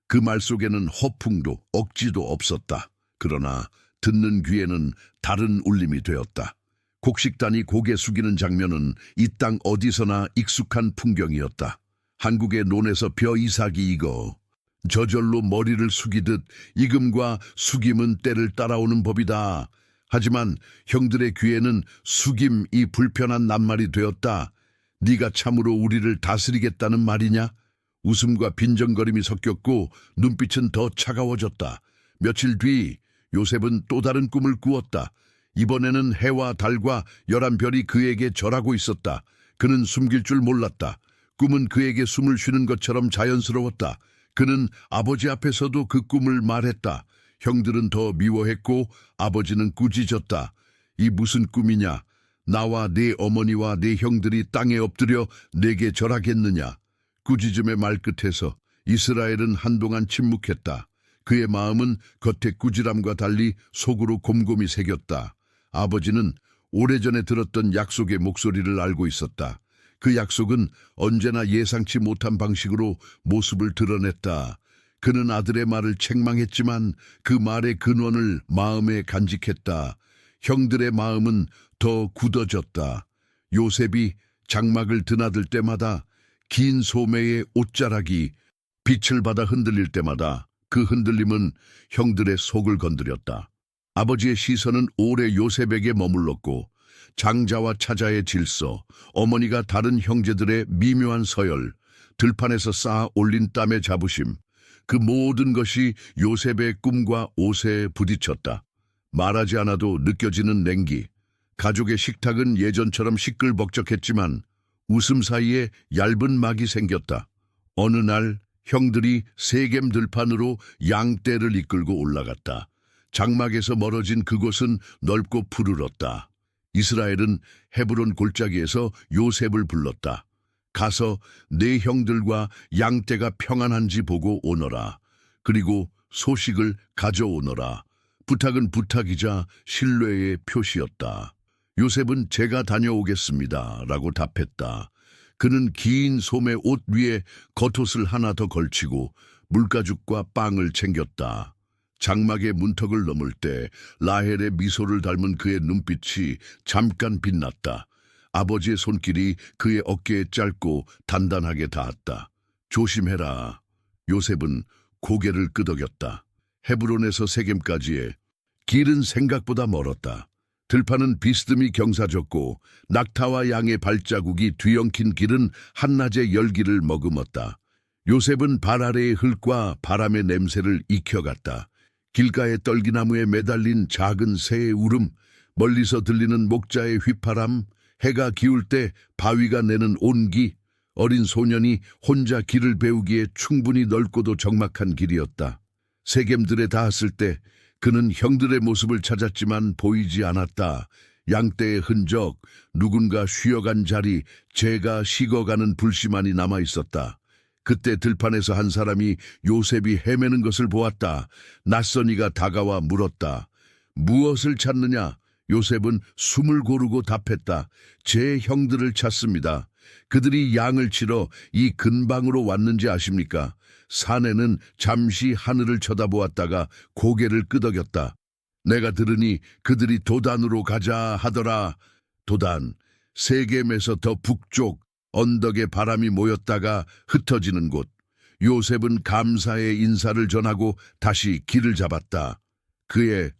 그 말 속에는 허풍도 억지도 없었다. 그러나 듣는 귀에는 다른 울림이 되었다. 곡식단이 고개 숙이는 장면은 이 땅 어디서나 익숙한 풍경이었다. 한국의 논에서 벼 이삭이 익어 저절로 머리를 숙이듯 익음과 숙임은 때를 따라오는 법이다. 하지만 형들의 귀에는 숙임이 불편한 낱말이 되었다. 네가 참으로 우리를 다스리겠다는 말이냐? 웃음과 빈정거림이 섞였고 눈빛은 더 차가워졌다. 며칠 뒤 요셉은 또 다른 꿈을 꾸었다. 이번에는 해와 달과 11별이 그에게 절하고 있었다. 그는 숨길 줄 몰랐다. 꿈은 그에게 숨을 쉬는 것처럼 자연스러웠다. 그는 아버지 앞에서도 그 꿈을 말했다. 형들은 더 미워했고 아버지는 꾸짖었다. 이 무슨 꿈이냐? 나와 네 어머니와 네 형들이 땅에 엎드려 내게 절하겠느냐? 꾸짖음의 말끝에서 이스라엘은 한동안 침묵했다. 그의 마음은 겉의 꾸지람과 달리 속으로 곰곰이 새겼다. 아버지는 오래전에 들었던 약속의 목소리를 알고 있었다. 그 약속은 언제나 예상치 못한 방식으로 모습을 드러냈다. 그는 아들의 말을 책망했지만 그 말의 근원을 마음에 간직했다. 형들의 마음은 더 굳어졌다. 요셉이 장막을 드나들 때마다 긴 소매의 옷자락이 빛을 받아 흔들릴 때마다 그 흔들림은 형들의 속을 건드렸다. 아버지의 시선은 오래 요셉에게 머물렀고 장자와 차자의 질서, 어머니가 다른 형제들의 미묘한 서열, 들판에서 쌓아 올린 땀의 자부심, 그 모든 것이 요셉의 꿈과 옷에 부딪혔다. 말하지 않아도 느껴지는 냉기. 가족의 식탁은 예전처럼 시끌벅적했지만 웃음 사이에 얇은 막이 생겼다. 어느 날 형들이 세겜 들판으로 양떼를 이끌고 올라갔다. 장막에서 멀어진 그곳은 넓고 푸르렀다. 이스라엘은 헤브론 골짜기에서 요셉을 불렀다. 가서 네 형들과 양떼가 평안한지 보고 오너라. 그리고 소식을 가져오너라. 부탁은 부탁이자 신뢰의 표시였다. 요셉은 제가 다녀오겠습니다. 라고 답했다. 그는 긴 소매 옷 위에 겉옷을 하나 더 걸치고 물가죽과 빵을 챙겼다. 장막의 문턱을 넘을 때 라헬의 미소를 닮은 그의 눈빛이 잠깐 빛났다. 아버지의 손길이 그의 어깨에 짧고 단단하게 닿았다. 조심해라. 요셉은 고개를 끄덕였다. 헤브론에서 세겜까지의 길은 생각보다 멀었다. 들판은 비스듬히 경사졌고 낙타와 양의 발자국이 뒤엉킨 길은 한낮의 열기를 머금었다. 요셉은 발 아래의 흙과 바람의 냄새를 익혀갔다. 길가의 떨기나무에 매달린 작은 새의 울음, 멀리서 들리는 목자의 휘파람, 해가 기울 때 바위가 내는 온기, 어린 소년이 혼자 길을 배우기에 충분히 넓고도 적막한 길이었다. 세겜들에 닿았을 때 그는 형들의 모습을 찾았지만 보이지 않았다. 양떼의 흔적, 누군가 쉬어간 자리, 재가 식어가는 불씨만이 남아있었다. 그때 들판에서 한 사람이 요셉이 헤매는 것을 보았다. 낯선 이가 다가와 물었다. 무엇을 찾느냐? 요셉은 숨을 고르고 답했다. 제 형들을 찾습니다. 그들이 양을 치러 이 근방으로 왔는지 아십니까? 사내는 잠시 하늘을 쳐다보았다가 고개를 끄덕였다. 내가 들으니 그들이 도단으로 가자 하더라. 도단, 세겜에서 더 북쪽 언덕에 바람이 모였다가 흩어지는 곳. 요셉은 감사의 인사를 전하고 다시 길을 잡았다. 그의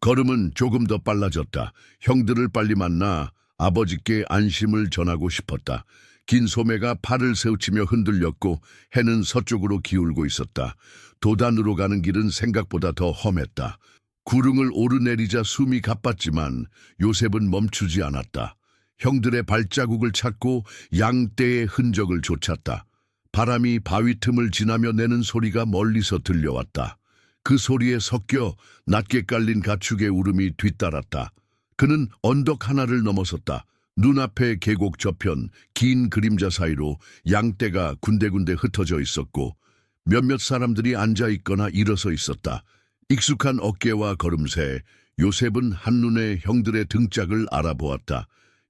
걸음은 조금 더 빨라졌다. 형들을 빨리 만나 아버지께 안심을 전하고 싶었다. 긴 소매가 팔을 세우치며 흔들렸고 해는 서쪽으로 기울고 있었다. 도단으로 가는 길은 생각보다 더 험했다. 구릉을 오르내리자 숨이 가빴지만 요셉은 멈추지 않았다. 형들의 발자국을 찾고 양떼의 흔적을 쫓았다. 바람이 바위 틈을 지나며 내는 소리가 멀리서 들려왔다. 그 소리에 섞여 낮게 깔린 가축의 울음이 뒤따랐다. 그는 언덕 하나를 넘어섰다. 눈앞의 계곡 저편 긴 그림자 사이로 양떼가 군데군데 흩어져 있었고 몇몇 사람들이 앉아있거나 일어서 있었다. 익숙한 어깨와 걸음새, 요셉은 한눈에 형들의 등짝을 알아보았다.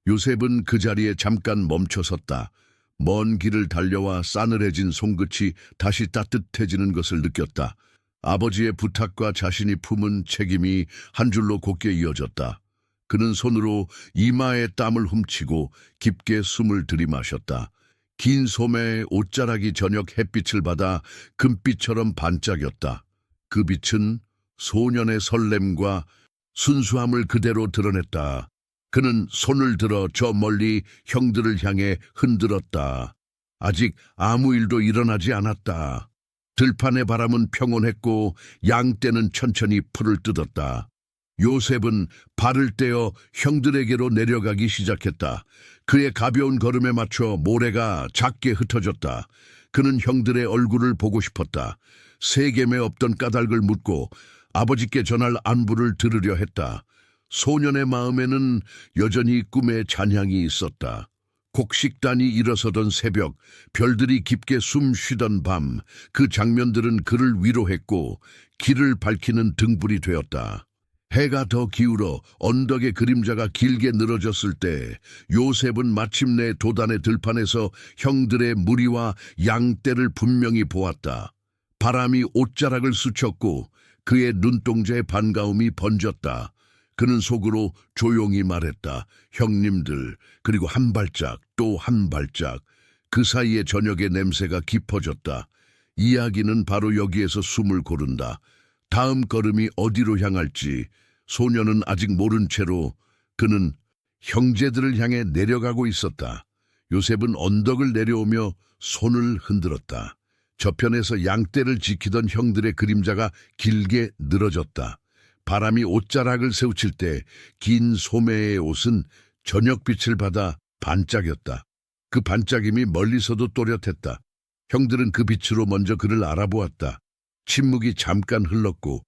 요셉은 그 자리에 잠깐 멈춰섰다. 먼 길을 달려와 싸늘해진 손끝이 다시 따뜻해지는 것을 느꼈다. 아버지의 부탁과 자신이 품은 책임이 한 줄로 곧게 이어졌다. 그는 손으로 이마의 땀을 훔치고 깊게 숨을 들이마셨다. 긴 소매의 옷자락이 저녁 햇빛을 받아 금빛처럼 반짝였다. 그 빛은 소년의 설렘과 순수함을 그대로 드러냈다. 그는 손을 들어 저 멀리 형들을 향해 흔들었다. 아직 아무 일도 일어나지 않았다. 들판의 바람은 평온했고 양떼는 천천히 풀을 뜯었다. 요셉은 발을 떼어 형들에게로 내려가기 시작했다. 그의 가벼운 걸음에 맞춰 모래가 작게 흩어졌다. 그는 형들의 얼굴을 보고 싶었다. 세겜에 없던 까닭을 묻고 아버지께 전할 안부를 들으려 했다. 소년의 마음에는 여전히 꿈의 잔향이 있었다. 곡식단이 일어서던 새벽, 별들이 깊게 숨 쉬던 밤, 그 장면들은 그를 위로했고 길을 밝히는 등불이 되었다. 해가 더 기울어 언덕의 그림자가 길게 늘어졌을 때 요셉은 마침내 도단의 들판에서 형들의 무리와 양떼를 분명히 보았다. 바람이 옷자락을 스쳤고 그의 눈동자에 반가움이 번졌다. 그는 속으로 조용히 말했다. 형님들, 그리고 한 발짝 또 한 발짝. 그 사이에 저녁의 냄새가 깊어졌다. 이야기는 바로 여기에서 숨을 고른다. 다음 걸음이 어디로 향할지 소녀는 아직 모른 채로 그는 형제들을 향해 내려가고 있었다. 요셉은 언덕을 내려오며 손을 흔들었다. 저편에서 양떼를 지키던 형들의 그림자가 길게 늘어졌다. 바람이 옷자락을 세우칠 때 긴 소매의 옷은 저녁빛을 받아 반짝였다. 그 반짝임이 멀리서도 또렷했다. 형들은 그 빛으로 먼저 그를 알아보았다. 침묵이 잠깐 흘렀고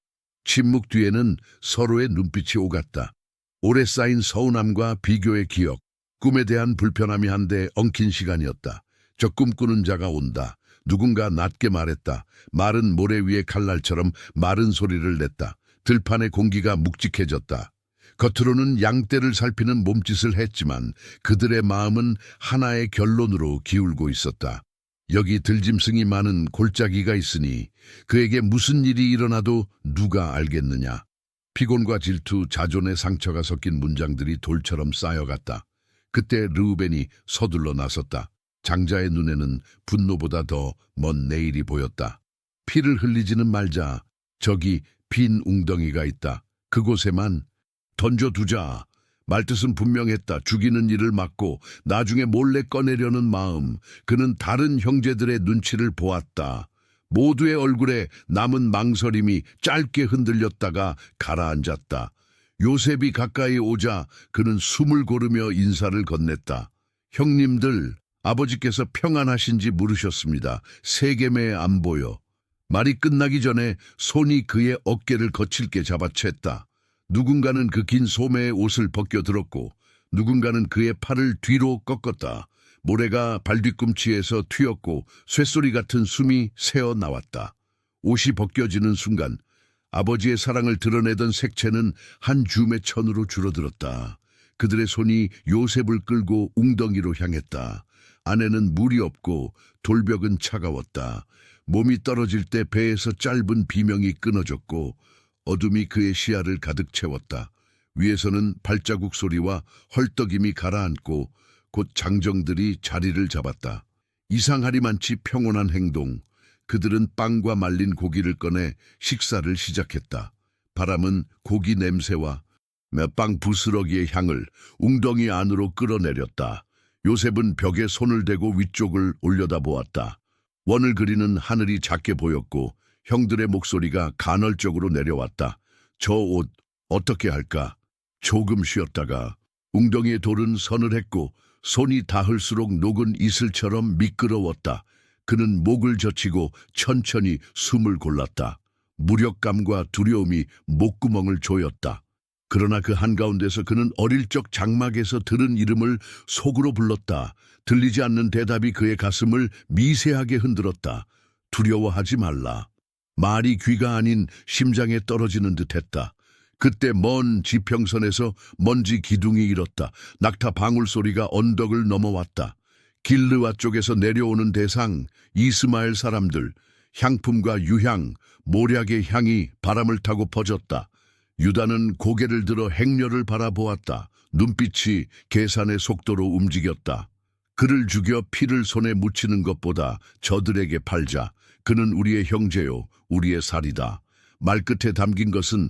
침묵 뒤에는 서로의 눈빛이 오갔다. 오래 쌓인 서운함과 비교의 기억, 꿈에 대한 불편함이 한데 엉킨 시간이었다. 저 꿈꾸는 자가 온다. 누군가 낮게 말했다. 마른 모래 위에 칼날처럼 마른 소리를 냈다. 들판의 공기가 묵직해졌다. 겉으로는 양떼를 살피는 몸짓을 했지만 그들의 마음은 하나의 결론으로 기울고 있었다. 여기 들짐승이 많은 골짜기가 있으니 그에게 무슨 일이 일어나도 누가 알겠느냐. 피곤과 질투, 자존의 상처가 섞인 문장들이 돌처럼 쌓여갔다. 그때 르우벤이 서둘러 나섰다. 장자의 눈에는 분노보다 더 먼 내일이 보였다. 피를 흘리지는 말자. 저기 빈 웅덩이가 있다. 그곳에만 던져두자. 말뜻은 분명했다. 죽이는 일을 막고 나중에 몰래 꺼내려는 마음. 그는 다른 형제들의 눈치를 보았다. 모두의 얼굴에 남은 망설임이 짧게 흔들렸다가 가라앉았다. 요셉이 가까이 오자 그는 숨을 고르며 인사를 건넸다. 형님들, 아버지께서 평안하신지 물으셨습니다. 세겜에 안 보여. 말이 끝나기 전에 손이 그의 어깨를 거칠게 잡아챘다. 누군가는 그 긴 소매의 옷을 벗겨들었고 누군가는 그의 팔을 뒤로 꺾었다. 모래가 발뒤꿈치에서 튀었고 쇳소리 같은 숨이 새어 나왔다. 옷이 벗겨지는 순간 아버지의 사랑을 드러내던 색채는 한 줌의 천으로 줄어들었다. 그들의 손이 요셉을 끌고 웅덩이로 향했다. 안에는 물이 없고 돌벽은 차가웠다. 몸이 떨어질 때 배에서 짧은 비명이 끊어졌고 어둠이 그의 시야를 가득 채웠다. 위에서는 발자국 소리와 헐떡임이 가라앉고 곧 장정들이 자리를 잡았다. 이상하리만치 평온한 행동. 그들은 빵과 말린 고기를 꺼내 식사를 시작했다. 바람은 고기 냄새와 빵 부스러기의 향을 웅덩이 안으로 끌어내렸다. 요셉은 벽에 손을 대고 위쪽을 올려다보았다. 원을 그리는 하늘이 작게 보였고 형들의 목소리가 간헐적으로 내려왔다. 저 옷 어떻게 할까? 조금 쉬었다가 웅덩이의 돌은 서늘했고 손이 닿을수록 녹은 이슬처럼 미끄러웠다. 그는 목을 젖히고 천천히 숨을 골랐다. 무력감과 두려움이 목구멍을 조였다. 그러나 그 한가운데서 그는 어릴 적 장막에서 들은 이름을 속으로 불렀다. 들리지 않는 대답이 그의 가슴을 미세하게 흔들었다. 두려워하지 말라. 말이 귀가 아닌 심장에 떨어지는 듯했다. 그때 먼 지평선에서 먼지 기둥이 일었다. 낙타 방울 소리가 언덕을 넘어왔다. 길르와 쪽에서 내려오는 대상, 이스마엘 사람들, 향품과 유향, 모략의 향이 바람을 타고 퍼졌다. 유다는 고개를 들어 행렬을 바라보았다. 눈빛이 계산의 속도로 움직였다. 그를 죽여 피를 손에 묻히는 것보다 저들에게 팔자. 그는 우리의 형제요, 우리의 살이다. 말끝에 담긴 것은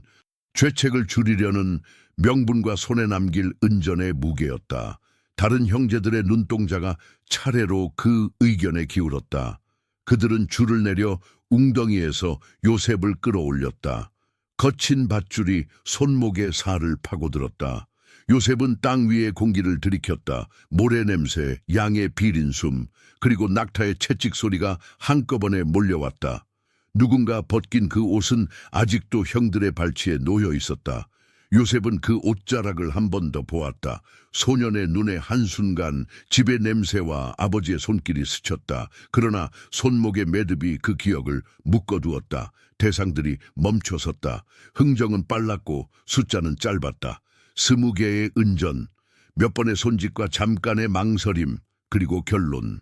죄책을 줄이려는 명분과 손에 남길 은전의 무게였다. 다른 형제들의 눈동자가 차례로 그 의견에 기울었다. 그들은 줄을 내려 웅덩이에서 요셉을 끌어올렸다. 거친 밧줄이 손목에 살을 파고들었다. 요셉은 땅 위에 공기를 들이켰다. 모래 냄새, 양의 비린 숨, 그리고 낙타의 채찍 소리가 한꺼번에 몰려왔다. 누군가 벗긴 그 옷은 아직도 형들의 발치에 놓여 있었다. 요셉은 그 옷자락을 한 번 더 보았다. 소년의 눈에 한순간 집의 냄새와 아버지의 손길이 스쳤다. 그러나 손목의 매듭이 그 기억을 묶어두었다. 대상들이 멈춰섰다. 흥정은 빨랐고 숫자는 짧았다. 20개의 은전, 몇 번의 손짓과 잠깐의 망설임, 그리고 결론.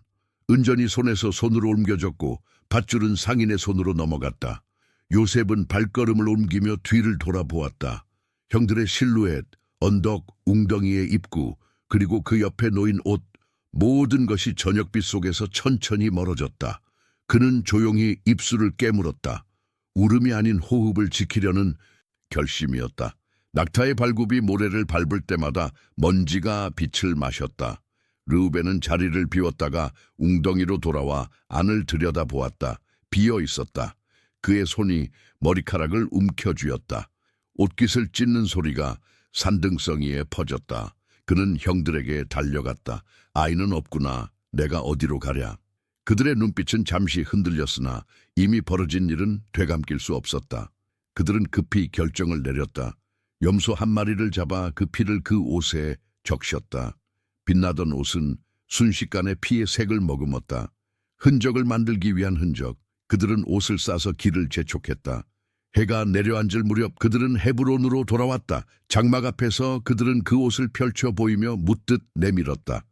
은전이 손에서 손으로 옮겨졌고 밧줄은 상인의 손으로 넘어갔다. 요셉은 발걸음을 옮기며 뒤를 돌아보았다. 형들의 실루엣, 언덕, 웅덩이의 입구, 그리고 그 옆에 놓인 옷, 모든 것이 저녁빛 속에서 천천히 멀어졌다. 그는 조용히 입술을 깨물었다. 울음이 아닌 호흡을 지키려는 결심이었다. 낙타의 발굽이 모래를 밟을 때마다 먼지가 빛을 마셨다. 르우벤은 자리를 비웠다가 웅덩이로 돌아와 안을 들여다보았다. 비어 있었다. 그의 손이 머리카락을 움켜쥐었다. 옷깃을 찢는 소리가 산등성이에 퍼졌다. 그는 형들에게 달려갔다. 아이는 없구나. 내가 어디로 가랴. 그들의 눈빛은 잠시 흔들렸으나 이미 벌어진 일은 되감길 수 없었다. 그들은 급히 결정을 내렸다. 염소 한 마리를 잡아 그 피를 그 옷에 적셨다. 빛나던 옷은 순식간에 피의 색을 머금었다. 흔적을 만들기 위한 흔적. 그들은 옷을 싸서 길을 재촉했다. 해가 내려앉을 무렵 그들은 헤브론으로 돌아왔다. 장막 앞에서 그들은 그 옷을 펼쳐 보이며 묻듯 내밀었다.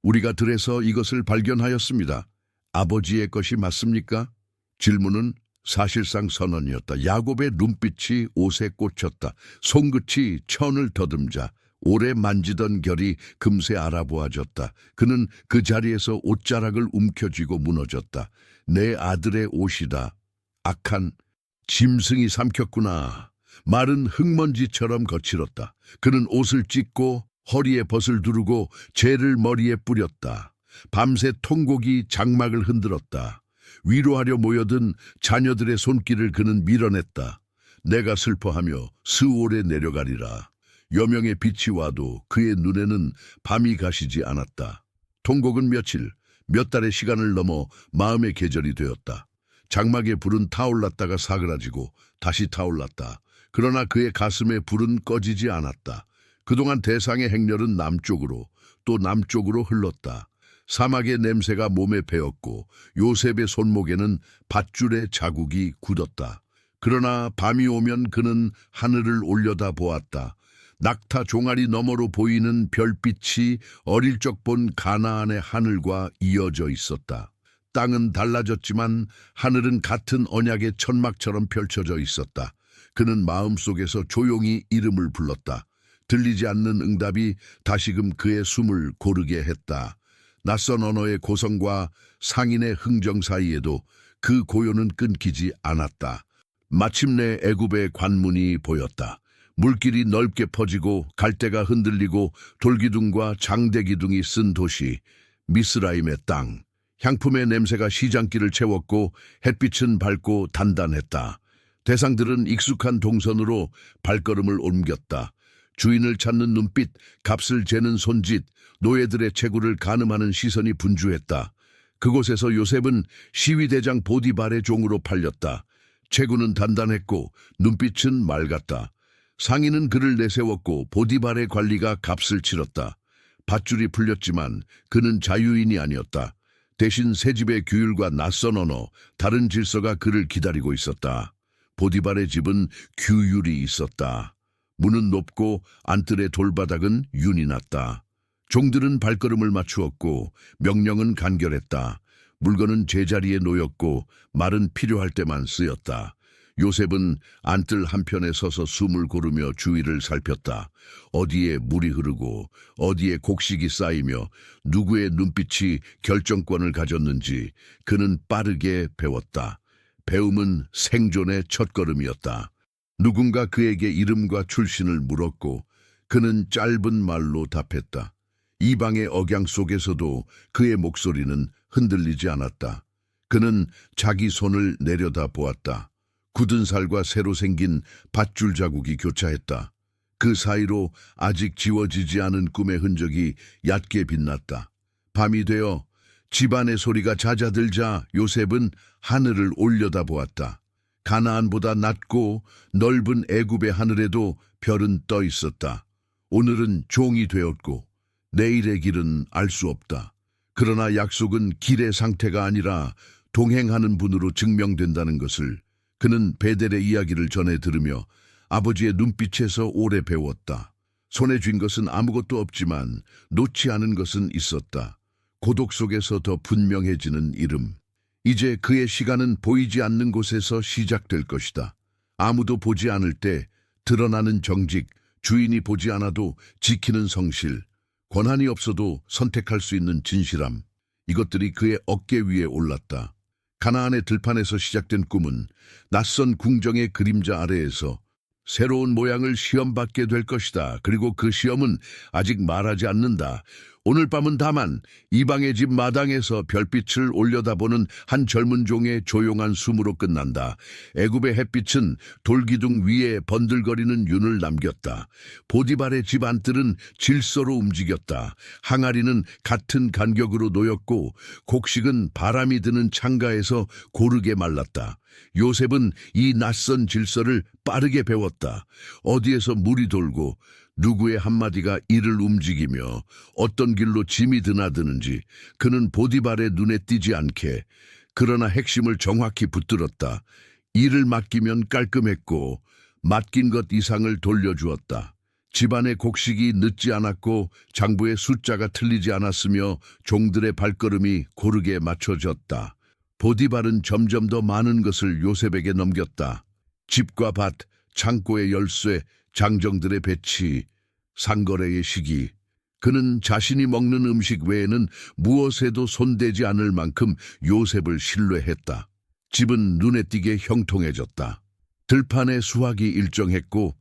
우리가 들에서 이것을 발견하였습니다. 아버지의 것이 맞습니까? 질문은 사실상 선언이었다. 야곱의 눈빛이 옷에 꽂혔다. 손끝이 천을 더듬자 오래 만지던 결이 금세 알아보아졌다. 그는 그 자리에서 옷자락을 움켜쥐고 무너졌다. 내 아들의 옷이다. 악한 짐승이 삼켰구나. 말은 흙먼지처럼 거칠었다. 그는 옷을 찢고 허리에 벗을 두르고 재를 머리에 뿌렸다. 밤새 통곡이 장막을 흔들었다. 위로하려 모여든 자녀들의 손길을 그는 밀어냈다. 내가 슬퍼하며 스올에 내려가리라. 여명의 빛이 와도 그의 눈에는 밤이 가시지 않았다. 통곡은 며칠, 몇 달의 시간을 넘어 마음의 계절이 되었다. 장막의 불은 타올랐다가 사그라지고 다시 타올랐다. 그러나 그의 가슴에 불은 꺼지지 않았다. 그동안 대상의 행렬은 남쪽으로 또 남쪽으로 흘렀다. 사막의 냄새가 몸에 배었고 요셉의 손목에는 밧줄의 자국이 굳었다. 그러나 밤이 오면 그는 하늘을 올려다 보았다. 낙타 종아리 너머로 보이는 별빛이 어릴 적 본 가나안의 하늘과 이어져 있었다. 땅은 달라졌지만 하늘은 같은 언약의 천막처럼 펼쳐져 있었다. 그는 마음속에서 조용히 이름을 불렀다. 들리지 않는 응답이 다시금 그의 숨을 고르게 했다. 낯선 언어의 고성과 상인의 흥정 사이에도 그 고요는 끊기지 않았다. 마침내 애굽의 관문이 보였다. 물길이 넓게 퍼지고 갈대가 흔들리고 돌기둥과 장대기둥이 쓴 도시 미스라임의 땅. 향품의 냄새가 시장길을 채웠고 햇빛은 밝고 단단했다. 대상들은 익숙한 동선으로 발걸음을 옮겼다. 주인을 찾는 눈빛, 값을 재는 손짓, 노예들의 채굴을 가늠하는 시선이 분주했다. 그곳에서 요셉은 시위대장 보디발의 종으로 팔렸다. 채구는 단단했고 눈빛은 맑았다. 상인은 그를 내세웠고 보디발의 관리가 값을 치렀다. 밧줄이 풀렸지만 그는 자유인이 아니었다. 대신 새집의 규율과 낯선 언어, 다른 질서가 그를 기다리고 있었다. 보디발의 집은 규율이 있었다. 문은 높고 안뜰의 돌바닥은 윤이 났다. 종들은 발걸음을 맞추었고 명령은 간결했다. 물건은 제자리에 놓였고 말은 필요할 때만 쓰였다. 요셉은 안뜰 한편에 서서 숨을 고르며 주위를 살폈다. 어디에 물이 흐르고 어디에 곡식이 쌓이며 누구의 눈빛이 결정권을 가졌는지 그는 빠르게 배웠다. 배움은 생존의 첫걸음이었다. 누군가 그에게 이름과 출신을 물었고 그는 짧은 말로 답했다. 이방의 억양 속에서도 그의 목소리는 흔들리지 않았다. 그는 자기 손을 내려다 보았다. 굳은 살과 새로 생긴 밧줄 자국이 교차했다. 그 사이로 아직 지워지지 않은 꿈의 흔적이 얕게 빛났다. 밤이 되어 집안의 소리가 잦아들자 요셉은 하늘을 올려다 보았다. 가나안보다 낮고 넓은 애굽의 하늘에도 별은 떠 있었다. 오늘은 종이 되었고 내일의 길은 알 수 없다. 그러나 약속은 길의 상태가 아니라 동행하는 분으로 증명된다는 것을 그는 베델의 이야기를 전해 들으며 아버지의 눈빛에서 오래 배웠다. 손에 쥔 것은 아무것도 없지만 놓지 않은 것은 있었다. 고독 속에서 더 분명해지는 이름. 이제 그의 시간은 보이지 않는 곳에서 시작될 것이다. 아무도 보지 않을 때 드러나는 정직, 주인이 보지 않아도 지키는 성실, 권한이 없어도 선택할 수 있는 진실함. 이것들이 그의 어깨 위에 올랐다. 가나안의 들판에서 시작된 꿈은 낯선 궁정의 그림자 아래에서 새로운 모양을 시험받게 될 것이다. 그리고 그 시험은 아직 말하지 않는다. 오늘 밤은 다만 이방의 집 마당에서 별빛을 올려다보는 한 젊은 종의 조용한 숨으로 끝난다. 애굽의 햇빛은 돌기둥 위에 번들거리는 윤을 남겼다. 보디발의 집 안뜰은 질서로 움직였다. 항아리는 같은 간격으로 놓였고 곡식은 바람이 드는 창가에서 고르게 말랐다. 요셉은 이 낯선 질서를 빠르게 배웠다. 어디에서 물이 돌고 누구의 한마디가 이를 움직이며 어떤 길로 짐이 드나드는지 그는 보디발의 눈에 띄지 않게 그러나 핵심을 정확히 붙들었다. 일을 맡기면 깔끔했고 맡긴 것 이상을 돌려주었다. 집안의 곡식이 늦지 않았고 장부의 숫자가 틀리지 않았으며 종들의 발걸음이 고르게 맞춰졌다. 보디발은 점점 더 많은 것을 요셉에게 넘겼다. 집과 밭, 창고의 열쇠, 장정들의 배치, 상거래의 시기. 그는 자신이 먹는 음식 외에는 무엇에도 손대지 않을 만큼 요셉을 신뢰했다. 집은 눈에 띄게 형통해졌다. 들판에 수확이 일정했고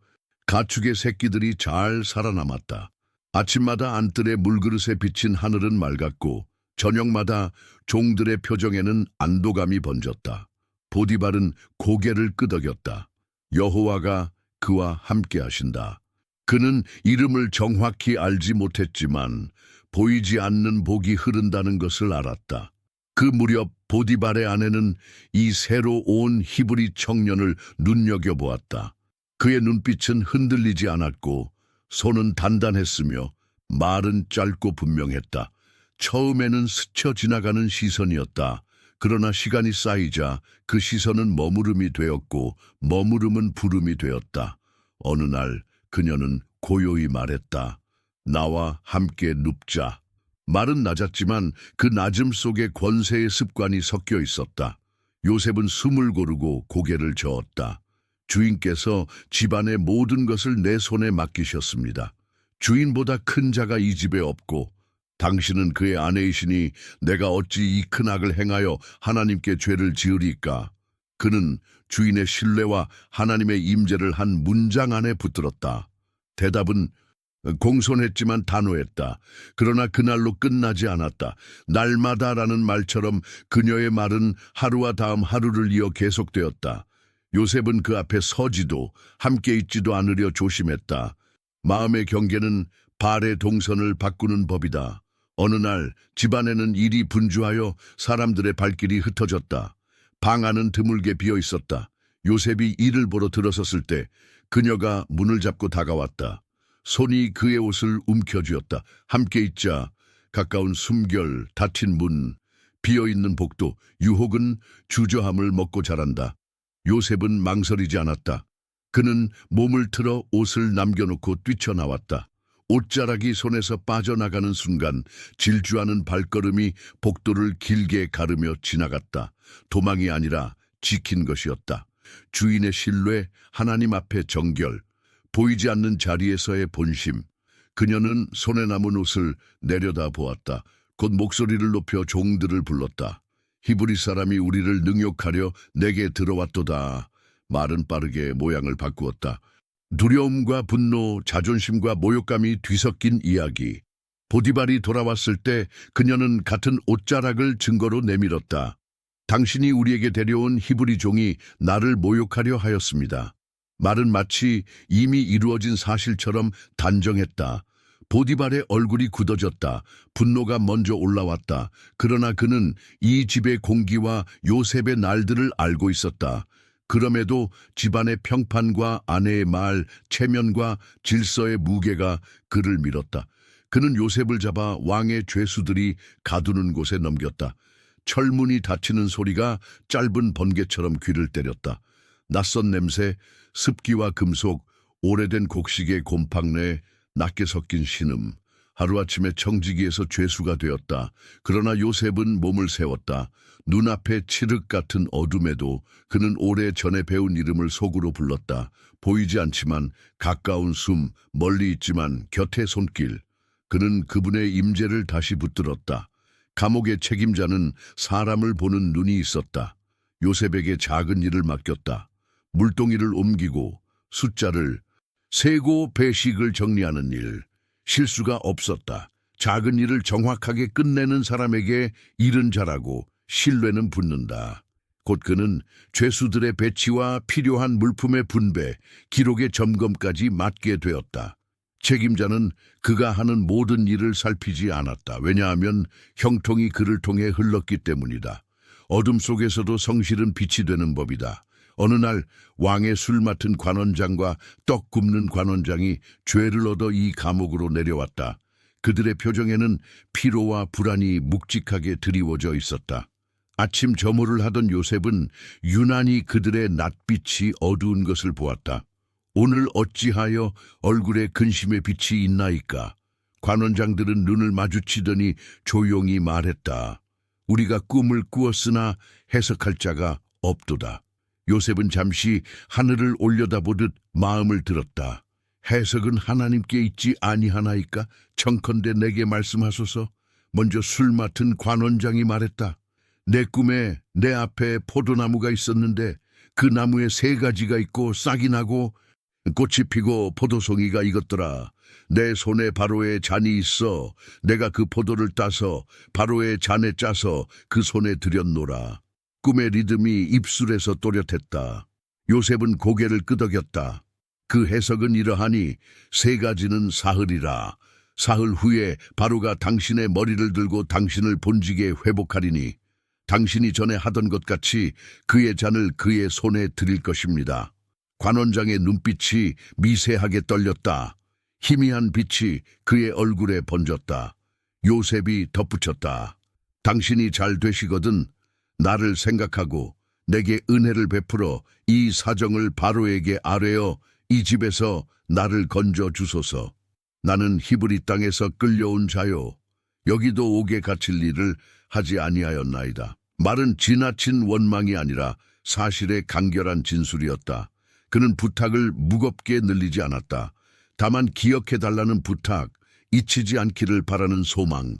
가축의 새끼들이 잘 살아남았다. 아침마다 안뜰에 물그릇에 비친 하늘은 맑았고 저녁마다 종들의 표정에는 안도감이 번졌다. 보디발은 고개를 끄덕였다. 여호와가 그와 함께 하신다. 그는 이름을 정확히 알지 못했지만 보이지 않는 복이 흐른다는 것을 알았다. 그 무렵 보디발의 아내는 이 새로 온 히브리 청년을 눈여겨보았다. 그의 눈빛은 흔들리지 않았고 손은 단단했으며 말은 짧고 분명했다. 처음에는 스쳐 지나가는 시선이었다. 그러나 시간이 쌓이자 그 시선은 머무름이 되었고 머무름은 부름이 되었다. 어느 날 그녀는 고요히 말했다. 나와 함께 눕자. 말은 낮았지만 그 낮음 속에 권세의 습관이 섞여 있었다. 요셉은 숨을 고르고 고개를 저었다. 주인께서 집안의 모든 것을 내 손에 맡기셨습니다. 주인보다 큰 자가 이 집에 없고 당신은 그의 아내이시니 내가 어찌 이 큰 악을 행하여 하나님께 죄를 지으리까? 그는 주인의 신뢰와 하나님의 임재를 한 문장 안에 붙들었다. 대답은 공손했지만 단호했다. 그러나 그날로 끝나지 않았다. 날마다라는 말처럼 그녀의 말은 하루와 다음 하루를 이어 계속되었다. 요셉은 그 앞에 서지도 함께 있지도 않으려 조심했다. 마음의 경계는 발의 동선을 바꾸는 법이다. 어느 날 집안에는 일이 분주하여 사람들의 발길이 흩어졌다. 방 안은 드물게 비어 있었다. 요셉이 이를 보러 들어섰을 때 그녀가 문을 잡고 다가왔다. 손이 그의 옷을 움켜쥐었다. 함께 있자. 가까운 숨결, 닫힌 문, 비어있는 복도, 유혹은 주저함을 먹고 자란다. 요셉은 망설이지 않았다. 그는 몸을 틀어 옷을 남겨놓고 뛰쳐나왔다. 옷자락이 손에서 빠져나가는 순간 질주하는 발걸음이 복도를 길게 가르며 지나갔다. 도망이 아니라 지킨 것이었다. 주인의 신뢰, 하나님 앞의 정결, 보이지 않는 자리에서의 본심. 그녀는 손에 남은 옷을 내려다 보았다. 곧 목소리를 높여 종들을 불렀다. 히브리 사람이 우리를 능욕하려 내게 들어왔도다. 말은 빠르게 모양을 바꾸었다. 두려움과 분노, 자존심과 모욕감이 뒤섞인 이야기. 보디발이 돌아왔을 때 그녀는 같은 옷자락을 증거로 내밀었다. 당신이 우리에게 데려온 히브리 종이 나를 모욕하려 하였습니다. 말은 마치 이미 이루어진 사실처럼 단정했다. 보디발의 얼굴이 굳어졌다. 분노가 먼저 올라왔다. 그러나 그는 이 집의 공기와 요셉의 날들을 알고 있었다. 그럼에도 집안의 평판과 아내의 말, 체면과 질서의 무게가 그를 밀었다. 그는 요셉을 잡아 왕의 죄수들이 가두는 곳에 넘겼다. 철문이 닫히는 소리가 짧은 번개처럼 귀를 때렸다. 낯선 냄새, 습기와 금속, 오래된 곡식의 곰팡 내 낮게 섞인 신음. 하루아침에 청지기에서 죄수가 되었다. 그러나 요셉은 몸을 세웠다. 눈앞에 칠흑 같은 어둠에도 그는 오래전에 배운 이름을 속으로 불렀다. 보이지 않지만 가까운 숨, 멀리 있지만 곁의 손길. 그는 그분의 임재를 다시 붙들었다. 감옥의 책임자는 사람을 보는 눈이 있었다. 요셉에게 작은 일을 맡겼다. 물동이를 옮기고 숫자를 세고 배식을 정리하는 일. 실수가 없었다. 작은 일을 정확하게 끝내는 사람에게 일은 잘하고 신뢰는 붙는다. 곧 그는 죄수들의 배치와 필요한 물품의 분배, 기록의 점검까지 맡게 되었다. 책임자는 그가 하는 모든 일을 살피지 않았다. 왜냐하면 형통이 그를 통해 흘렀기 때문이다. 어둠 속에서도 성실은 빛이 되는 법이다. 어느 날 왕의 술 맡은 관원장과 떡 굽는 관원장이 죄를 얻어 이 감옥으로 내려왔다. 그들의 표정에는 피로와 불안이 묵직하게 드리워져 있었다. 아침 점호를 하던 요셉은 유난히 그들의 낯빛이 어두운 것을 보았다. 오늘 어찌하여 얼굴에 근심의 빛이 있나이까? 관원장들은 눈을 마주치더니 조용히 말했다. 우리가 꿈을 꾸었으나 해석할 자가 없도다. 요셉은 잠시 하늘을 올려다보듯 마음을 들었다. 해석은 하나님께 있지 아니하나이까? 청컨대 내게 말씀하소서. 먼저 술 맡은 관원장이 말했다. 내 꿈에 내 앞에 포도나무가 있었는데 그 나무에 3가지가 있고 싹이 나고 꽃이 피고 포도송이가 익었더라. 내 손에 바로의 잔이 있어. 내가 그 포도를 따서 바로의 잔에 짜서 그 손에 들였노라. 꿈의 리듬이 입술에서 또렷했다. 요셉은 고개를 끄덕였다. 그 해석은 이러하니 세 가지는 사흘이라. 사흘 후에 바로가 당신의 머리를 들고 당신을 본직에 회복하리니 당신이 전에 하던 것 같이 그의 잔을 그의 손에 드릴 것입니다. 관원장의 눈빛이 미세하게 떨렸다. 희미한 빛이 그의 얼굴에 번졌다. 요셉이 덧붙였다. 당신이 잘 되시거든 나를 생각하고 내게 은혜를 베풀어 이 사정을 바로에게 아뢰어 이 집에서 나를 건져 주소서. 나는 히브리 땅에서 끌려온 자요. 여기도 옥에 갇힐 일을 하지 아니하였나이다. 말은 지나친 원망이 아니라 사실의 간결한 진술이었다. 그는 부탁을 무겁게 늘리지 않았다. 다만 기억해달라는 부탁, 잊히지 않기를 바라는 소망.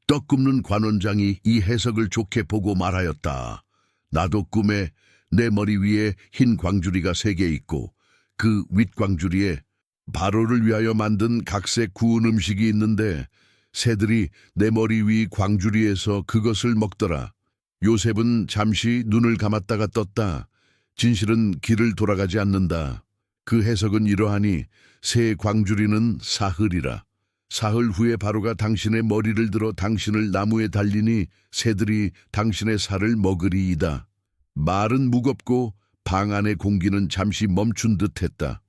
떡 굽는 관원장이 이 해석을 좋게 보고 말하였다. 나도 꿈에 내 머리 위에 흰 광주리가 3개 있고 그 윗광주리에 바로를 위하여 만든 각색 구운 음식이 있는데 새들이 내 머리 위 광주리에서 그것을 먹더라. 요셉은 잠시 눈을 감았다가 떴다. 진실은 길을 돌아가지 않는다. 그 해석은 이러하니 새 광주리는 사흘이라. 사흘 후에 바로가 당신의 머리를 들어 당신을 나무에 달리니 새들이 당신의 살을 먹으리이다. 말은 무겁고 방 안의 공기는 잠시 멈춘 듯했다.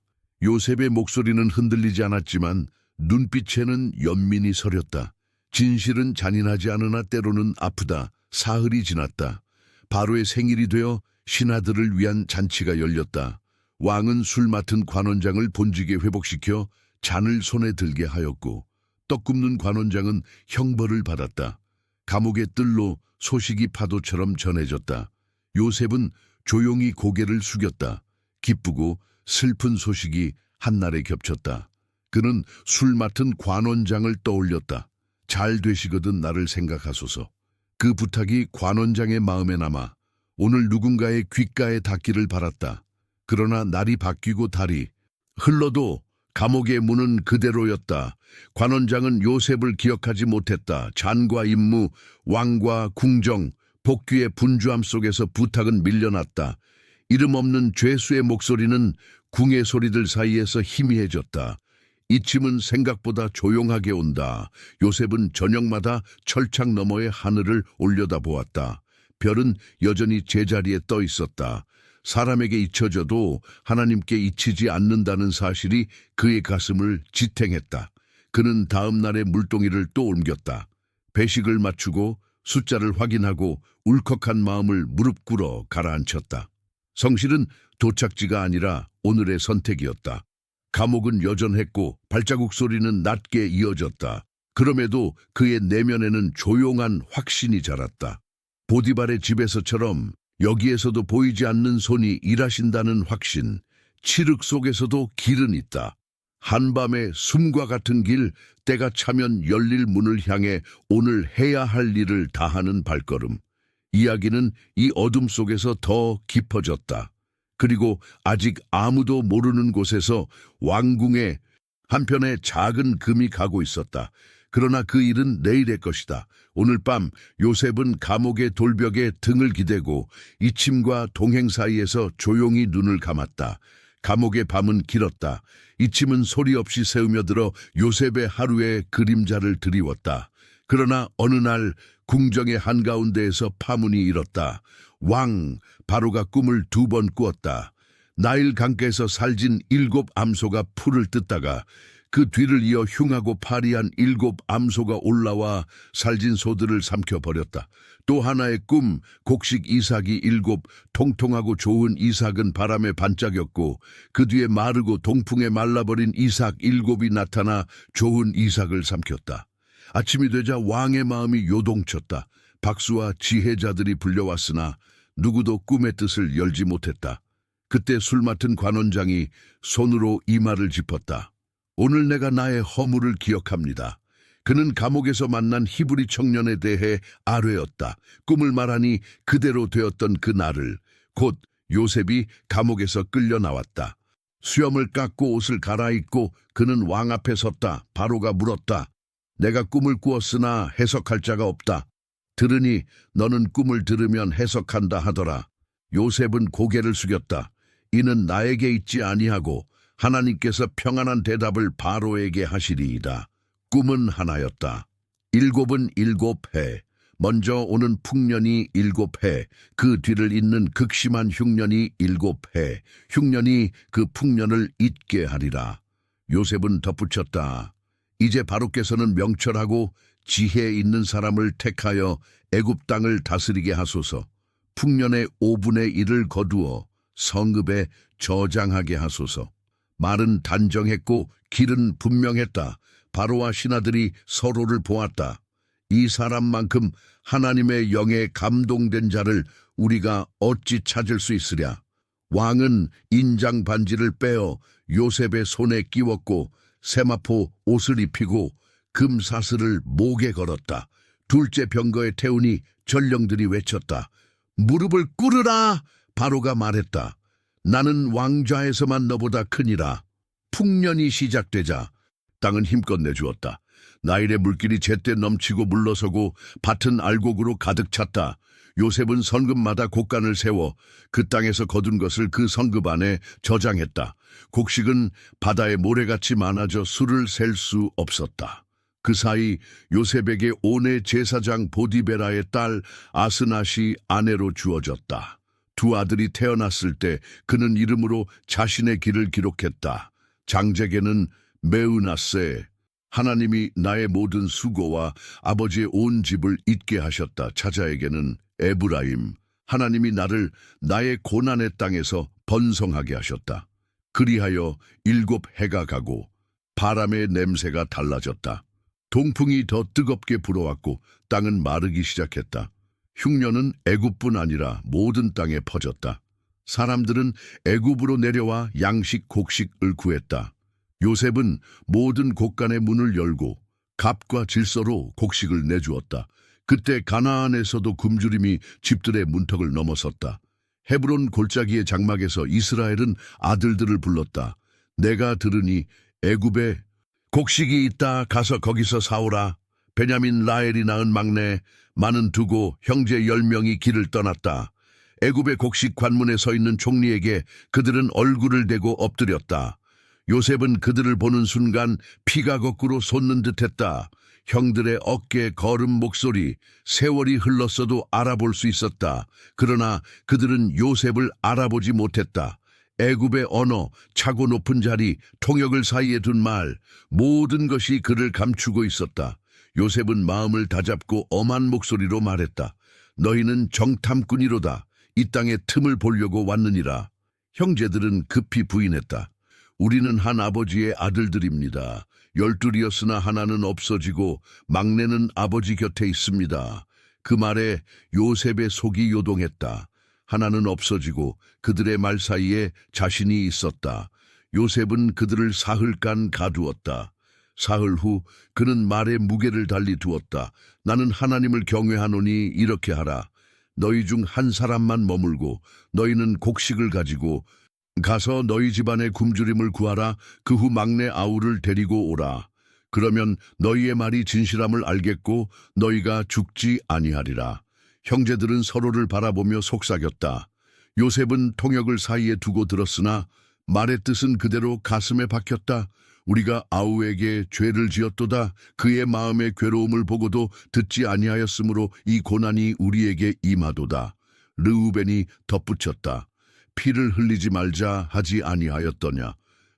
요셉의 목소리는 흔들리지 않았지만 눈빛에는 연민이 서렸다. 진실은 잔인하지 않으나 때로는 아프다. 사흘이 지났다. 바로의 생일이 되어 신하들을 위한 잔치가 열렸다. 왕은 술 맡은 관원장을 본직에 회복시켜 잔을 손에 들게 하였고 떡 굽는 관원장은 형벌을 받았다. 감옥의 뜰로 소식이 파도처럼 전해졌다. 요셉은 조용히 고개를 숙였다. 기쁘고 슬픈 소식이 한날에 겹쳤다. 그는 술 맡은 관원장을 떠올렸다. 잘 되시거든 나를 생각하소서. 그 부탁이 관원장의 마음에 남아 오늘 누군가의 귓가에 닿기를 바랐다. 그러나 날이 바뀌고 달이 흘러도 감옥의 문은 그대로였다. 관원장은 요셉을 기억하지 못했다. 잔과 임무, 왕과 궁정, 복귀의 분주함 속에서 부탁은 밀려났다. 이름 없는 죄수의 목소리는 궁의 소리들 사이에서 희미해졌다. 이침은 생각보다 조용하게 온다. 요셉은 저녁마다 철창 너머의 하늘을 올려다보았다. 별은 여전히 제자리에 떠 있었다. 사람에게 잊혀져도 하나님께 잊히지 않는다는 사실이 그의 가슴을 지탱했다. 그는 다음 날의 물동이를 또 옮겼다. 배식을 맞추고 숫자를 확인하고 울컥한 마음을 무릎 꿇어 가라앉혔다. 성실은 도착지가 아니라 오늘의 선택이었다. 감옥은 여전했고 발자국 소리는 낮게 이어졌다. 그럼에도 그의 내면에는 조용한 확신이 자랐다. 보디발의 집에서처럼 여기에서도 보이지 않는 손이 일하신다는 확신, 칠흑 속에서도 길은 있다. 한밤의 숨과 같은 길, 때가 차면 열릴 문을 향해 오늘 해야 할 일을 다하는 발걸음. 이야기는 이 어둠 속에서 더 깊어졌다. 그리고 아직 아무도 모르는 곳에서 왕궁에 한편의 작은 금이 가고 있었다. 그러나 그 일은 내일의 것이다. 오늘 밤 요셉은 감옥의 돌벽에 등을 기대고 이침과 동행 사이에서 조용히 눈을 감았다. 감옥의 밤은 길었다. 이침은 소리 없이 새우며들어 요셉의 하루의 그림자를 드리웠다. 그러나 어느 날 궁정의 한가운데에서 파문이 일었다. 왕 바로가 꿈을 2번 꾸었다. 나일 강가에서 살진 7 암소가 풀을 뜯다가 그 뒤를 이어 흉하고 파리한 7 암소가 올라와 살진 소들을 삼켜버렸다. 또 하나의 꿈, 곡식 이삭이 7 통통하고 좋은 이삭은 바람에 반짝였고 그 뒤에 마르고 동풍에 말라버린 이삭 7이 나타나 좋은 이삭을 삼켰다. 아침이 되자 왕의 마음이 요동쳤다. 박수와 지혜자들이 불려왔으나 누구도 꿈의 뜻을 열지 못했다. 그때 술 맡은 관원장이 손으로 이마를 짚었다. 오늘 내가 나의 허물을 기억합니다. 그는 감옥에서 만난 히브리 청년에 대해 아뢰었다. 꿈을 말하니 그대로 되었던 그 날을 곧 요셉이 감옥에서 끌려 나왔다. 수염을 깎고 옷을 갈아입고 그는 왕 앞에 섰다. 바로가 물었다. 내가 꿈을 꾸었으나 해석할 자가 없다. 들으니 너는 꿈을 들으면 해석한다 하더라. 요셉은 고개를 숙였다. 이는 나에게 있지 아니하고 하나님께서 평안한 대답을 바로에게 하시리이다. 꿈은 하나였다. 일곱은 7해. 먼저 오는 풍년이 7해, 그 뒤를 잇는 극심한 흉년이 7해, 흉년이 그 풍년을 잊게 하리라. 요셉은 덧붙였다. 이제 바로께서는 명철하고 지혜 있는 사람을 택하여 애굽 땅을 다스리게 하소서. 풍년의 5분의 1을 거두어 성읍에 저장하게 하소서. 말은 단정했고 길은 분명했다. 바로와 신하들이 서로를 보았다. 이 사람만큼 하나님의 영에 감동된 자를 우리가 어찌 찾을 수 있으랴. 왕은 인장 반지를 빼어 요셉의 손에 끼웠고 세마포 옷을 입히고 금사슬을 목에 걸었다. 둘째 병거에 태우니 전령들이 외쳤다. 무릎을 꿇으라! 바로가 말했다. 나는 왕좌에서만 너보다 크니라. 풍년이 시작되자 땅은 힘껏 내주었다. 나일의 물길이 제때 넘치고 물러서고 밭은 알곡으로 가득 찼다. 요셉은 성읍마다 곡간을 세워 그 땅에서 거둔 것을 그 성읍 안에 저장했다. 곡식은 바다에 모래같이 많아져 수를 셀 수 없었다. 그 사이 요셉에게 온의 제사장 보디베라의 딸 아스낫이 아내로 주어졌다. 두 아들이 태어났을 때 그는 이름으로 자신의 길을 기록했다. 장제게는 메우나세, 하나님이 나의 모든 수고와 아버지의 온 집을 잊게 하셨다. 차자에게는 에브라임, 하나님이 나를 나의 고난의 땅에서 번성하게 하셨다. 그리하여 7해가 가고 바람의 냄새가 달라졌다. 동풍이 더 뜨겁게 불어왔고 땅은 마르기 시작했다. 흉년은 애굽뿐 아니라 모든 땅에 퍼졌다. 사람들은 애굽으로 내려와 양식 곡식을 구했다. 요셉은 모든 곡간의 문을 열고 갑과 질서로 곡식을 내주었다. 그때 가나안에서도 굶주림이 집들의 문턱을 넘어섰다. 헤브론 골짜기의 장막에서 이스라엘은 아들들을 불렀다. 내가 들으니 애굽에 곡식이 있다. 가서 거기서 사오라. 베냐민 라헬이 낳은 막내 많은 두고 형제 10명이 길을 떠났다. 애굽의 곡식 관문에 서 있는 총리에게 그들은 얼굴을 대고 엎드렸다. 요셉은 그들을 보는 순간 피가 거꾸로 솟는 듯했다. 형들의 어깨 걸음 목소리, 세월이 흘렀어도 알아볼 수 있었다. 그러나 그들은 요셉을 알아보지 못했다. 애굽의 언어, 차고 높은 자리, 통역을 사이에 둔 말, 모든 것이 그를 감추고 있었다. 요셉은 마음을 다잡고 엄한 목소리로 말했다. 너희는 정탐꾼이로다. 이 땅에 틈을 보려고 왔느니라. 형제들은 급히 부인했다. 우리는 한 아버지의 아들들입니다. 12이었으나 하나는 없어지고 막내는 아버지 곁에 있습니다. 그 말에 요셉의 속이 요동했다. 하나는 없어지고 그들의 말 사이에 자신이 있었다. 요셉은 그들을 사흘간 가두었다. 사흘 후 그는 말에 무게를 달리 두었다. 나는 하나님을 경외하노니 이렇게 하라. 너희 중 한 사람만 머물고 너희는 곡식을 가지고 가서 너희 집안의 굶주림을 구하라. 그 후 막내 아우를 데리고 오라. 그러면 너희의 말이 진실함을 알겠고 너희가 죽지 아니하리라. 형제들은 서로를 바라보며 속삭였다. 요셉은 통역을 사이에 두고 들었으나 말의 뜻은 그대로 가슴에 박혔다. 우리가 아우에게 죄를 지었도다. 그의 마음의 괴로움을 보고도 듣지 아니하였으므로 이 고난이 우리에게 임하도다. 르우벤이 덧붙였다. 피를 흘리지 말자 하지 아니하였더냐.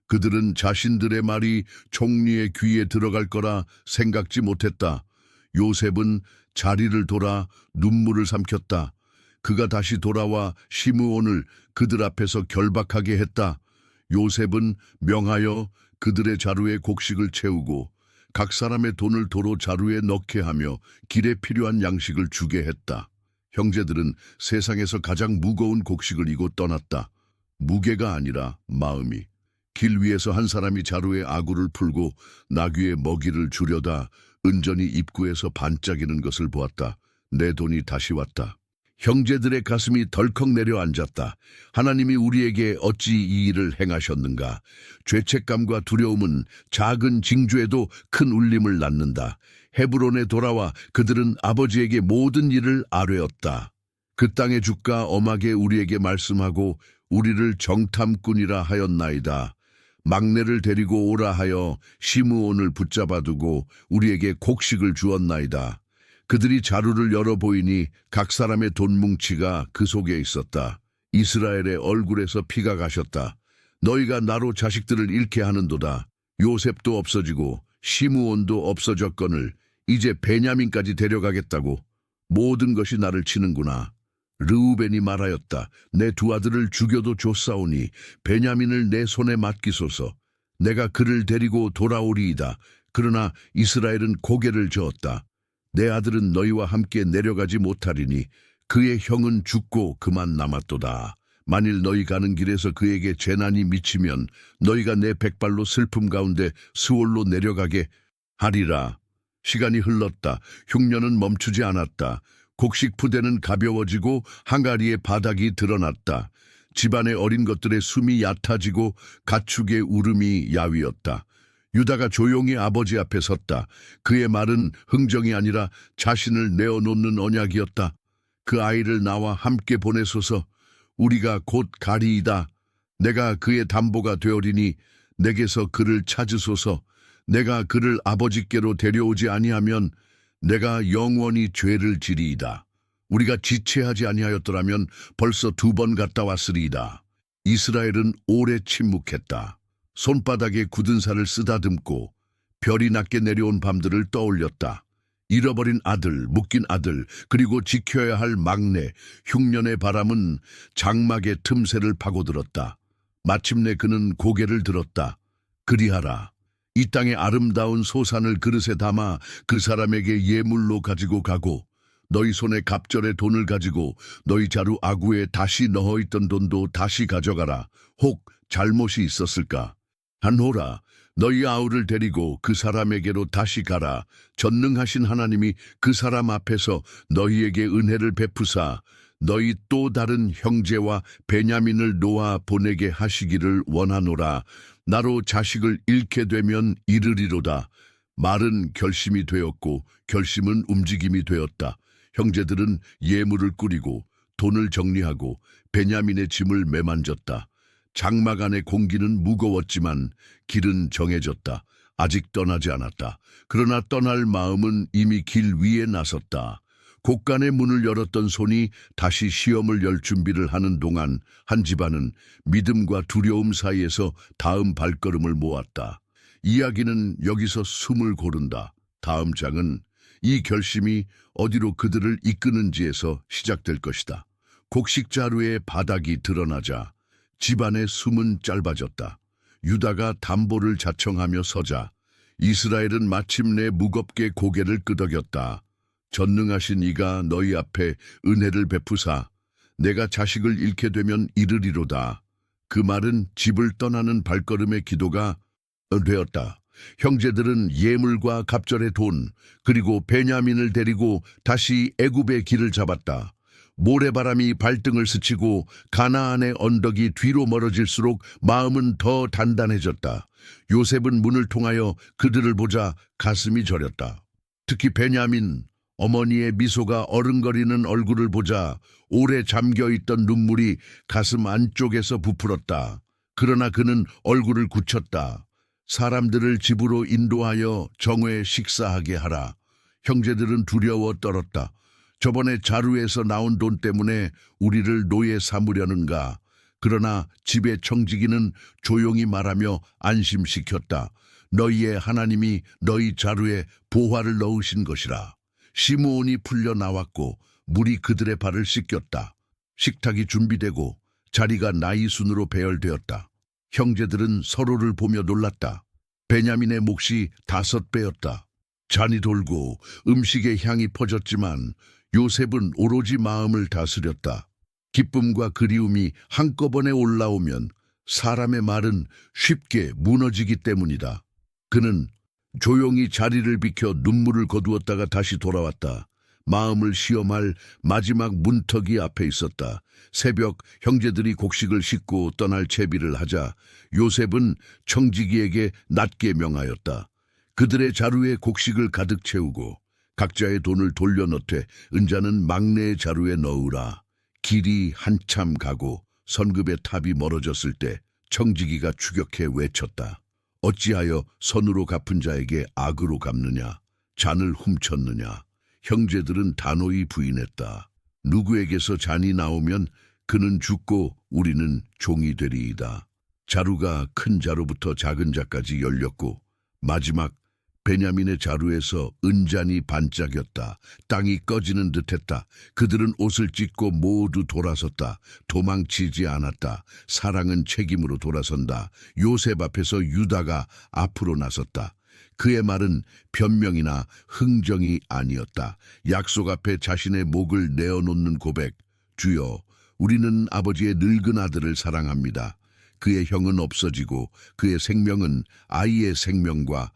그들은 자신들의 말이 총리의 귀에 들어갈 거라 생각지 못했다. 요셉은 자리를 돌아 눈물을 삼켰다. 그가 다시 돌아와 시므온을 그들 앞에서 결박하게 했다. 요셉은 명하여 그들의 자루에 곡식을 채우고 각 사람의 돈을 도로 자루에 넣게 하며 길에 필요한 양식을 주게 했다. 형제들은 세상에서 가장 무거운 곡식을 이고 떠났다. 무게가 아니라 마음이. 길 위에서 한 사람이 자루에 아구를 풀고 나귀의 먹이를 주려다 은전이 입구에서 반짝이는 것을 보았다. 내 돈이 다시 왔다. 형제들의 가슴이 덜컥 내려앉았다. 하나님이 우리에게 어찌 이 일을 행하셨는가. 죄책감과 두려움은 작은 징조에도 큰 울림을 낳는다. 헤브론에 돌아와 그들은 아버지에게 모든 일을 아뢰었다. 그 땅의 주가 엄하게 우리에게 말씀하고 우리를 정탐꾼이라 하였나이다. 막내를 데리고 오라 하여 시므온을 붙잡아두고 우리에게 곡식을 주었나이다. 그들이 자루를 열어 보이니 각 사람의 돈뭉치가 그 속에 있었다. 이스라엘의 얼굴에서 피가 가셨다. 너희가 나로 자식들을 잃게 하는도다. 요셉도 없어지고 시므온도 없어졌거늘 이제 베냐민까지 데려가겠다고. 모든 것이 나를 치는구나. 르우벤이 말하였다. 내 두 아들을 죽여도 좋사오니 베냐민을 내 손에 맡기소서. 내가 그를 데리고 돌아오리이다. 그러나 이스라엘은 고개를 저었다. 내 아들은 너희와 함께 내려가지 못하리니 그의 형은 죽고 그만 남았도다. 만일 너희 가는 길에서 그에게 재난이 미치면 너희가 내 백발로 슬픔 가운데 스올로 내려가게 하리라. 시간이 흘렀다. 흉년은 멈추지 않았다. 곡식 푸대는 가벼워지고 항아리의 바닥이 드러났다. 집안의 어린 것들의 숨이 얕아지고 가축의 울음이 야위었다. 유다가 조용히 아버지 앞에 섰다. 그의 말은 흥정이 아니라 자신을 내어놓는 언약이었다. 그 아이를 나와 함께 보내소서. 우리가 곧 가리이다. 내가 그의 담보가 되어리니 내게서 그를 찾으소서. 내가 그를 아버지께로 데려오지 아니하면 내가 영원히 죄를 지리이다. 우리가 지체하지 아니하였더라면 벌써 2번 갔다 왔으리이다. 이스라엘은 오래 침묵했다. 손바닥에 굳은 살을 쓰다듬고 별이 낮게 내려온 밤들을 떠올렸다. 잃어버린 아들, 묶인 아들, 그리고 지켜야 할 막내, 흉년의 바람은 장막의 틈새를 파고들었다. 마침내 그는 고개를 들었다. 그리하라. 이 땅의 아름다운 소산을 그릇에 담아 그 사람에게 예물로 가지고 가고 너희 손에 갑절의 돈을 가지고 너희 자루 아구에 다시 넣어있던 돈도 다시 가져가라. 혹 잘못이 있었을까? 하노라. 너희 아우를 데리고 그 사람에게로 다시 가라. 전능하신 하나님이 그 사람 앞에서 너희에게 은혜를 베푸사 너희 또 다른 형제와 베냐민을 놓아 보내게 하시기를 원하노라. 나로 자식을 잃게 되면 잃으리로다. 말은 결심이 되었고 결심은 움직임이 되었다. 형제들은 예물을 꾸리고 돈을 정리하고 베냐민의 짐을 매만졌다. 장막 안의 공기는 무거웠지만 길은 정해졌다. 아직 떠나지 않았다. 그러나 떠날 마음은 이미 길 위에 나섰다. 곳간의 문을 열었던 손이 다시 시험을 열 준비를 하는 동안 한 집안은 믿음과 두려움 사이에서 다음 발걸음을 모았다. 이야기는 여기서 숨을 고른다. 다음 장은 이 결심이 어디로 그들을 이끄는지에서 시작될 것이다. 곡식 자루의 바닥이 드러나자 집안의 숨은 짧아졌다. 유다가 담보를 자청하며 서자 이스라엘은 마침내 무겁게 고개를 끄덕였다. 전능하신 이가 너희 앞에 은혜를 베푸사 내가 자식을 잃게 되면 잃으리로다. 그 말은 집을 떠나는 발걸음의 기도가 되었다. 형제들은 예물과 갑절의 돈 그리고 베냐민을 데리고 다시 애굽의 길을 잡았다. 모래바람이 발등을 스치고 가나안의 언덕이 뒤로 멀어질수록 마음은 더 단단해졌다. 요셉은 문을 통하여 그들을 보자 가슴이 저렸다. 특히 베냐민, 어머니의 미소가 어른거리는 얼굴을 보자 오래 잠겨있던 눈물이 가슴 안쪽에서 부풀었다. 그러나 그는 얼굴을 굳혔다. 사람들을 집으로 인도하여 정오에 식사하게 하라. 형제들은 두려워 떨었다. 저번에 자루에서 나온 돈 때문에 우리를 노예 삼으려는가. 그러나 집의 청지기는 조용히 말하며 안심시켰다. 너희의 하나님이 너희 자루에 보화를 넣으신 것이라. 시므온이 풀려 나왔고 물이 그들의 발을 씻겼다. 식탁이 준비되고 자리가 나이 순으로 배열되었다. 형제들은 서로를 보며 놀랐다. 베냐민의 몫이 5배였다. 잔이 돌고 음식의 향이 퍼졌지만 요셉은 오로지 마음을 다스렸다. 기쁨과 그리움이 한꺼번에 올라오면 사람의 말은 쉽게 무너지기 때문이다. 그는 조용히 자리를 비켜 눈물을 거두었다가 다시 돌아왔다. 마음을 시험할 마지막 문턱이 앞에 있었다. 새벽 형제들이 곡식을 싣고 떠날 채비를 하자 요셉은 청지기에게 낮게 명하였다. 그들의 자루에 곡식을 가득 채우고 각자의 돈을 돌려넣되 은자는 막내의 자루에 넣으라. 길이 한참 가고 선급의 탑이 멀어졌을 때 청지기가 추격해 외쳤다. 어찌하여 선으로 갚은 자에게 악으로 갚느냐? 잔을 훔쳤느냐? 형제들은 단호히 부인했다. 누구에게서 잔이 나오면 그는 죽고 우리는 종이 되리이다. 자루가 큰 자루부터 작은 자까지 열렸고 마지막 베냐민의 자루에서 은잔이 반짝였다. 땅이 꺼지는 듯했다. 그들은 옷을 찢고 모두 돌아섰다. 도망치지 않았다. 사랑은 책임으로 돌아선다. 요셉 앞에서 유다가 앞으로 나섰다. 그의 말은 변명이나 흥정이 아니었다. 약속 앞에 자신의 목을 내어놓는 고백. 주여, 우리는 아버지의 늙은 아들을 사랑합니다. 그의 형은 없어지고 그의 생명은 아이의 생명과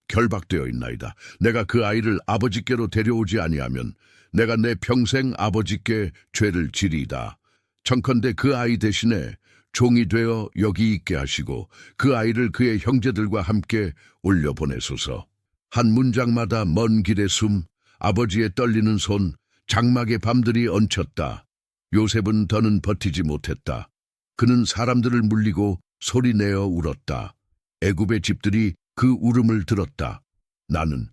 결박되어 있나이다. 내가 그 아이를 아버지께로 데려오지 아니하면 내가 내 평생 아버지께 죄를 지리이다. 청컨대 그 아이 대신에 종이 되어 여기 있게 하시고 그 아이를 그의 형제들과 함께 올려보내소서. 한 문장마다 먼 길의 숨, 아버지의 떨리는 손, 장막의 밤들이 얹혔다. 요셉은 더는 버티지 못했다. 그는 사람들을 물리고 소리내어 울었다. 애굽의 집들이 그 울음을 들었다. 나는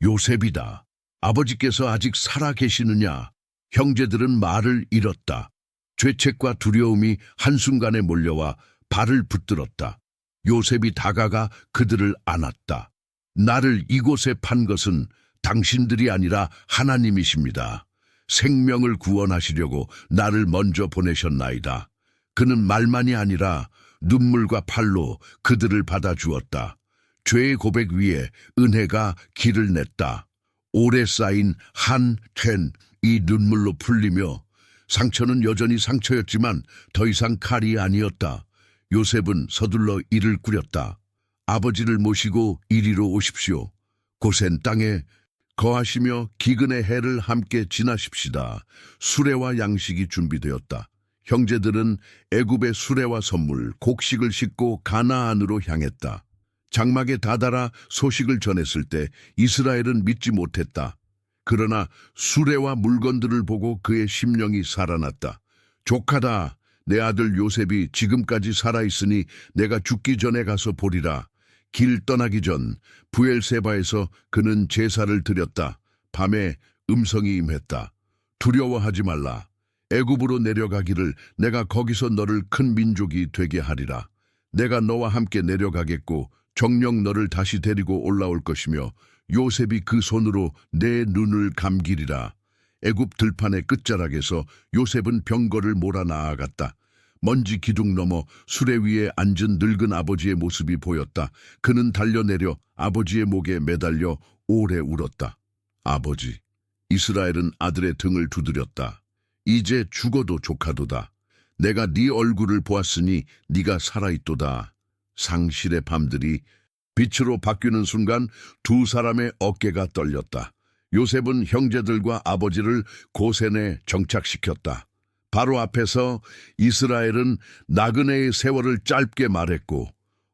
요셉이다. 아버지께서 아직 살아 계시느냐? 형제들은 말을 잃었다. 죄책과 두려움이 한순간에 몰려와 발을 붙들었다. 요셉이 다가가 그들을 안았다. 나를 이곳에 판 것은 당신들이 아니라 하나님이십니다. 생명을 구원하시려고 나를 먼저 보내셨나이다. 그는 말만이 아니라 눈물과 팔로 그들을 받아주었다. 죄의 고백 위에 은혜가 길을 냈다. 오래 쌓인 이 눈물로 풀리며 상처는 여전히 상처였지만 더 이상 칼이 아니었다. 요셉은 서둘러 일을 꾸렸다. 아버지를 모시고 이리로 오십시오. 고센 땅에 거하시며 기근의 해를 함께 지나십시다. 수레와 양식이 준비되었다. 형제들은 애굽의 수레와 선물, 곡식을 싣고 가나안으로 향했다. 장막에 다다라 소식을 전했을 때 이스라엘은 믿지 못했다. 그러나 수레와 물건들을 보고 그의 심령이 살아났다. 조카다, 내 아들 요셉이 지금까지 살아있으니 내가 죽기 전에 가서 보리라. 길 떠나기 전 부엘세바에서 그는 제사를 드렸다. 밤에 음성이 임했다. 두려워하지 말라. 애굽으로 내려가기를 내가 거기서 너를 큰 민족이 되게 하리라. 내가 너와 함께 내려가겠고 정녕 너를 다시 데리고 올라올 것이며 요셉이 그 손으로 내 눈을 감기리라. 애굽 들판의 끝자락에서 요셉은 병거를 몰아 나아갔다. 먼지 기둥 넘어 수레 위에 앉은 늙은 아버지의 모습이 보였다. 그는 달려내려 아버지의 목에 매달려 오래 울었다. 아버지, 이스라엘은 아들의 등을 두드렸다. 이제 죽어도 조카도다. 내가 네 얼굴을 보았으니 네가 살아있도다. 상실의 밤들이 빛으로 바뀌는 순간 두 사람의 어깨가 떨렸다. 요셉은 형제들과 아버지를 고센에 정착시켰다. 바로 앞에서 이스라엘은 나그네의 세월을 짧게 말했고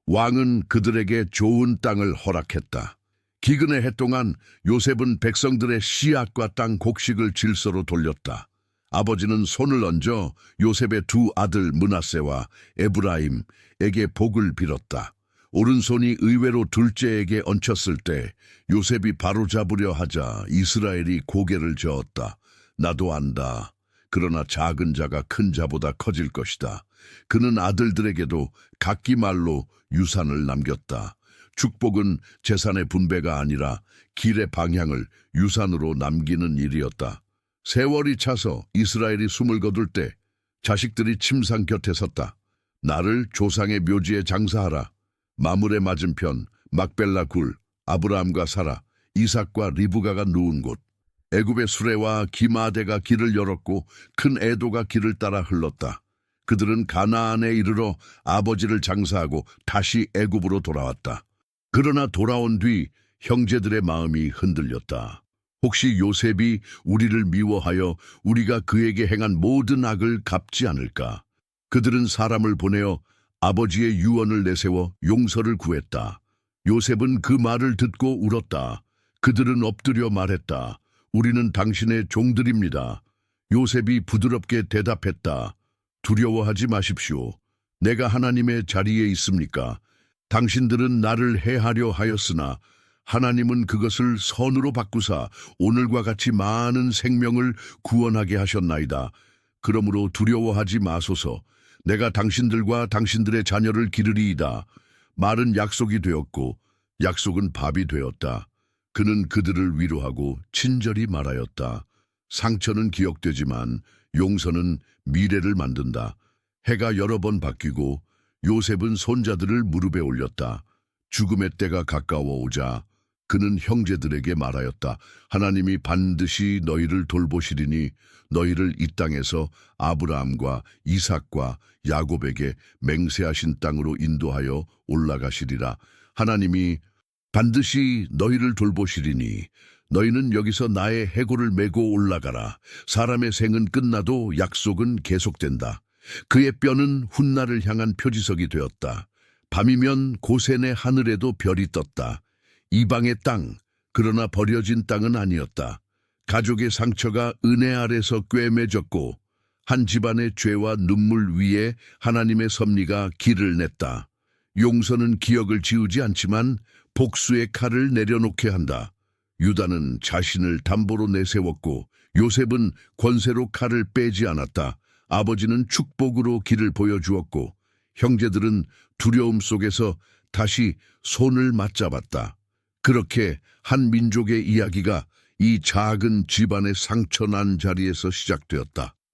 왕은 그들에게 좋은 땅을 허락했다. 기근의 해 동안 요셉은 백성들의 씨앗과 땅 곡식을 질서로 돌렸다. 아버지는 손을 얹어 요셉의 두 아들 므낫세와 에브라임에게 복을 빌었다. 오른손이 의외로 둘째에게 얹혔을 때 요셉이 바로잡으려 하자 이스라엘이 고개를 저었다. 나도 안다. 그러나 작은 자가 큰 자보다 커질 것이다. 그는 아들들에게도 각기 말로 유산을 남겼다. 축복은 재산의 분배가 아니라 길의 방향을 유산으로 남기는 일이었다. 세월이 차서 이스라엘이 숨을 거둘 때 자식들이 침상 곁에 섰다. 나를 조상의 묘지에 장사하라. 마물의 맞은편 막벨라 굴, 아브라함과 사라, 이삭과 리브가가 누운 곳. 애굽의 수레와 기마대가 길을 열었고 큰 애도가 길을 따라 흘렀다. 그들은 가나안에 이르러 아버지를 장사하고 다시 애굽으로 돌아왔다. 그러나 돌아온 뒤 형제들의 마음이 흔들렸다. 혹시 요셉이 우리를 미워하여 우리가 그에게 행한 모든 악을 갚지 않을까? 그들은 사람을 보내어 아버지의 유언을 내세워 용서를 구했다. 요셉은 그 말을 듣고 울었다. 그들은 엎드려 말했다. 우리는 당신의 종들입니다. 요셉이 부드럽게 대답했다. 두려워하지 마십시오. 내가 하나님의 자리에 있습니까? 당신들은 나를 해하려 하였으나 하나님은 그것을 선으로 바꾸사 오늘과 같이 많은 생명을 구원하게 하셨나이다. 그러므로 두려워하지 마소서. 내가 당신들과 당신들의 자녀를 기르리이다. 말은 약속이 되었고 약속은 밥이 되었다. 그는 그들을 위로하고 친절히 말하였다. 상처는 기억되지만 용서는 미래를 만든다. 해가 여러 번 바뀌고 요셉은 손자들을 무릎에 올렸다. 죽음의 때가 가까워 오자 그는 형제들에게 말하였다. 하나님이 반드시 너희를 돌보시리니 너희를 이 땅에서 아브라함과 이삭과 야곱에게 맹세하신 땅으로 인도하여 올라가시리라. 하나님이 반드시 너희를 돌보시리니 너희는 여기서 나의 해골을 메고 올라가라. 사람의 생은 끝나도 약속은 계속된다. 그의 뼈는 훗날을 향한 표지석이 되었다. 밤이면 고센의 하늘에도 별이 떴다. 이방의 땅, 그러나 버려진 땅은 아니었다. 가족의 상처가 은혜 아래서 꿰매졌고 한 집안의 죄와 눈물 위에 하나님의 섭리가 길을 냈다. 용서는 기억을 지우지 않지만 복수의 칼을 내려놓게 한다. 유다는 자신을 담보로 내세웠고 요셉은 권세로 칼을 빼지 않았다. 아버지는 축복으로 길을 보여주었고 형제들은 두려움 속에서 다시 손을 맞잡았다. 그렇게 한 민족의 이야기가 이 작은 집안의 상처난 자리에서 시작되었다.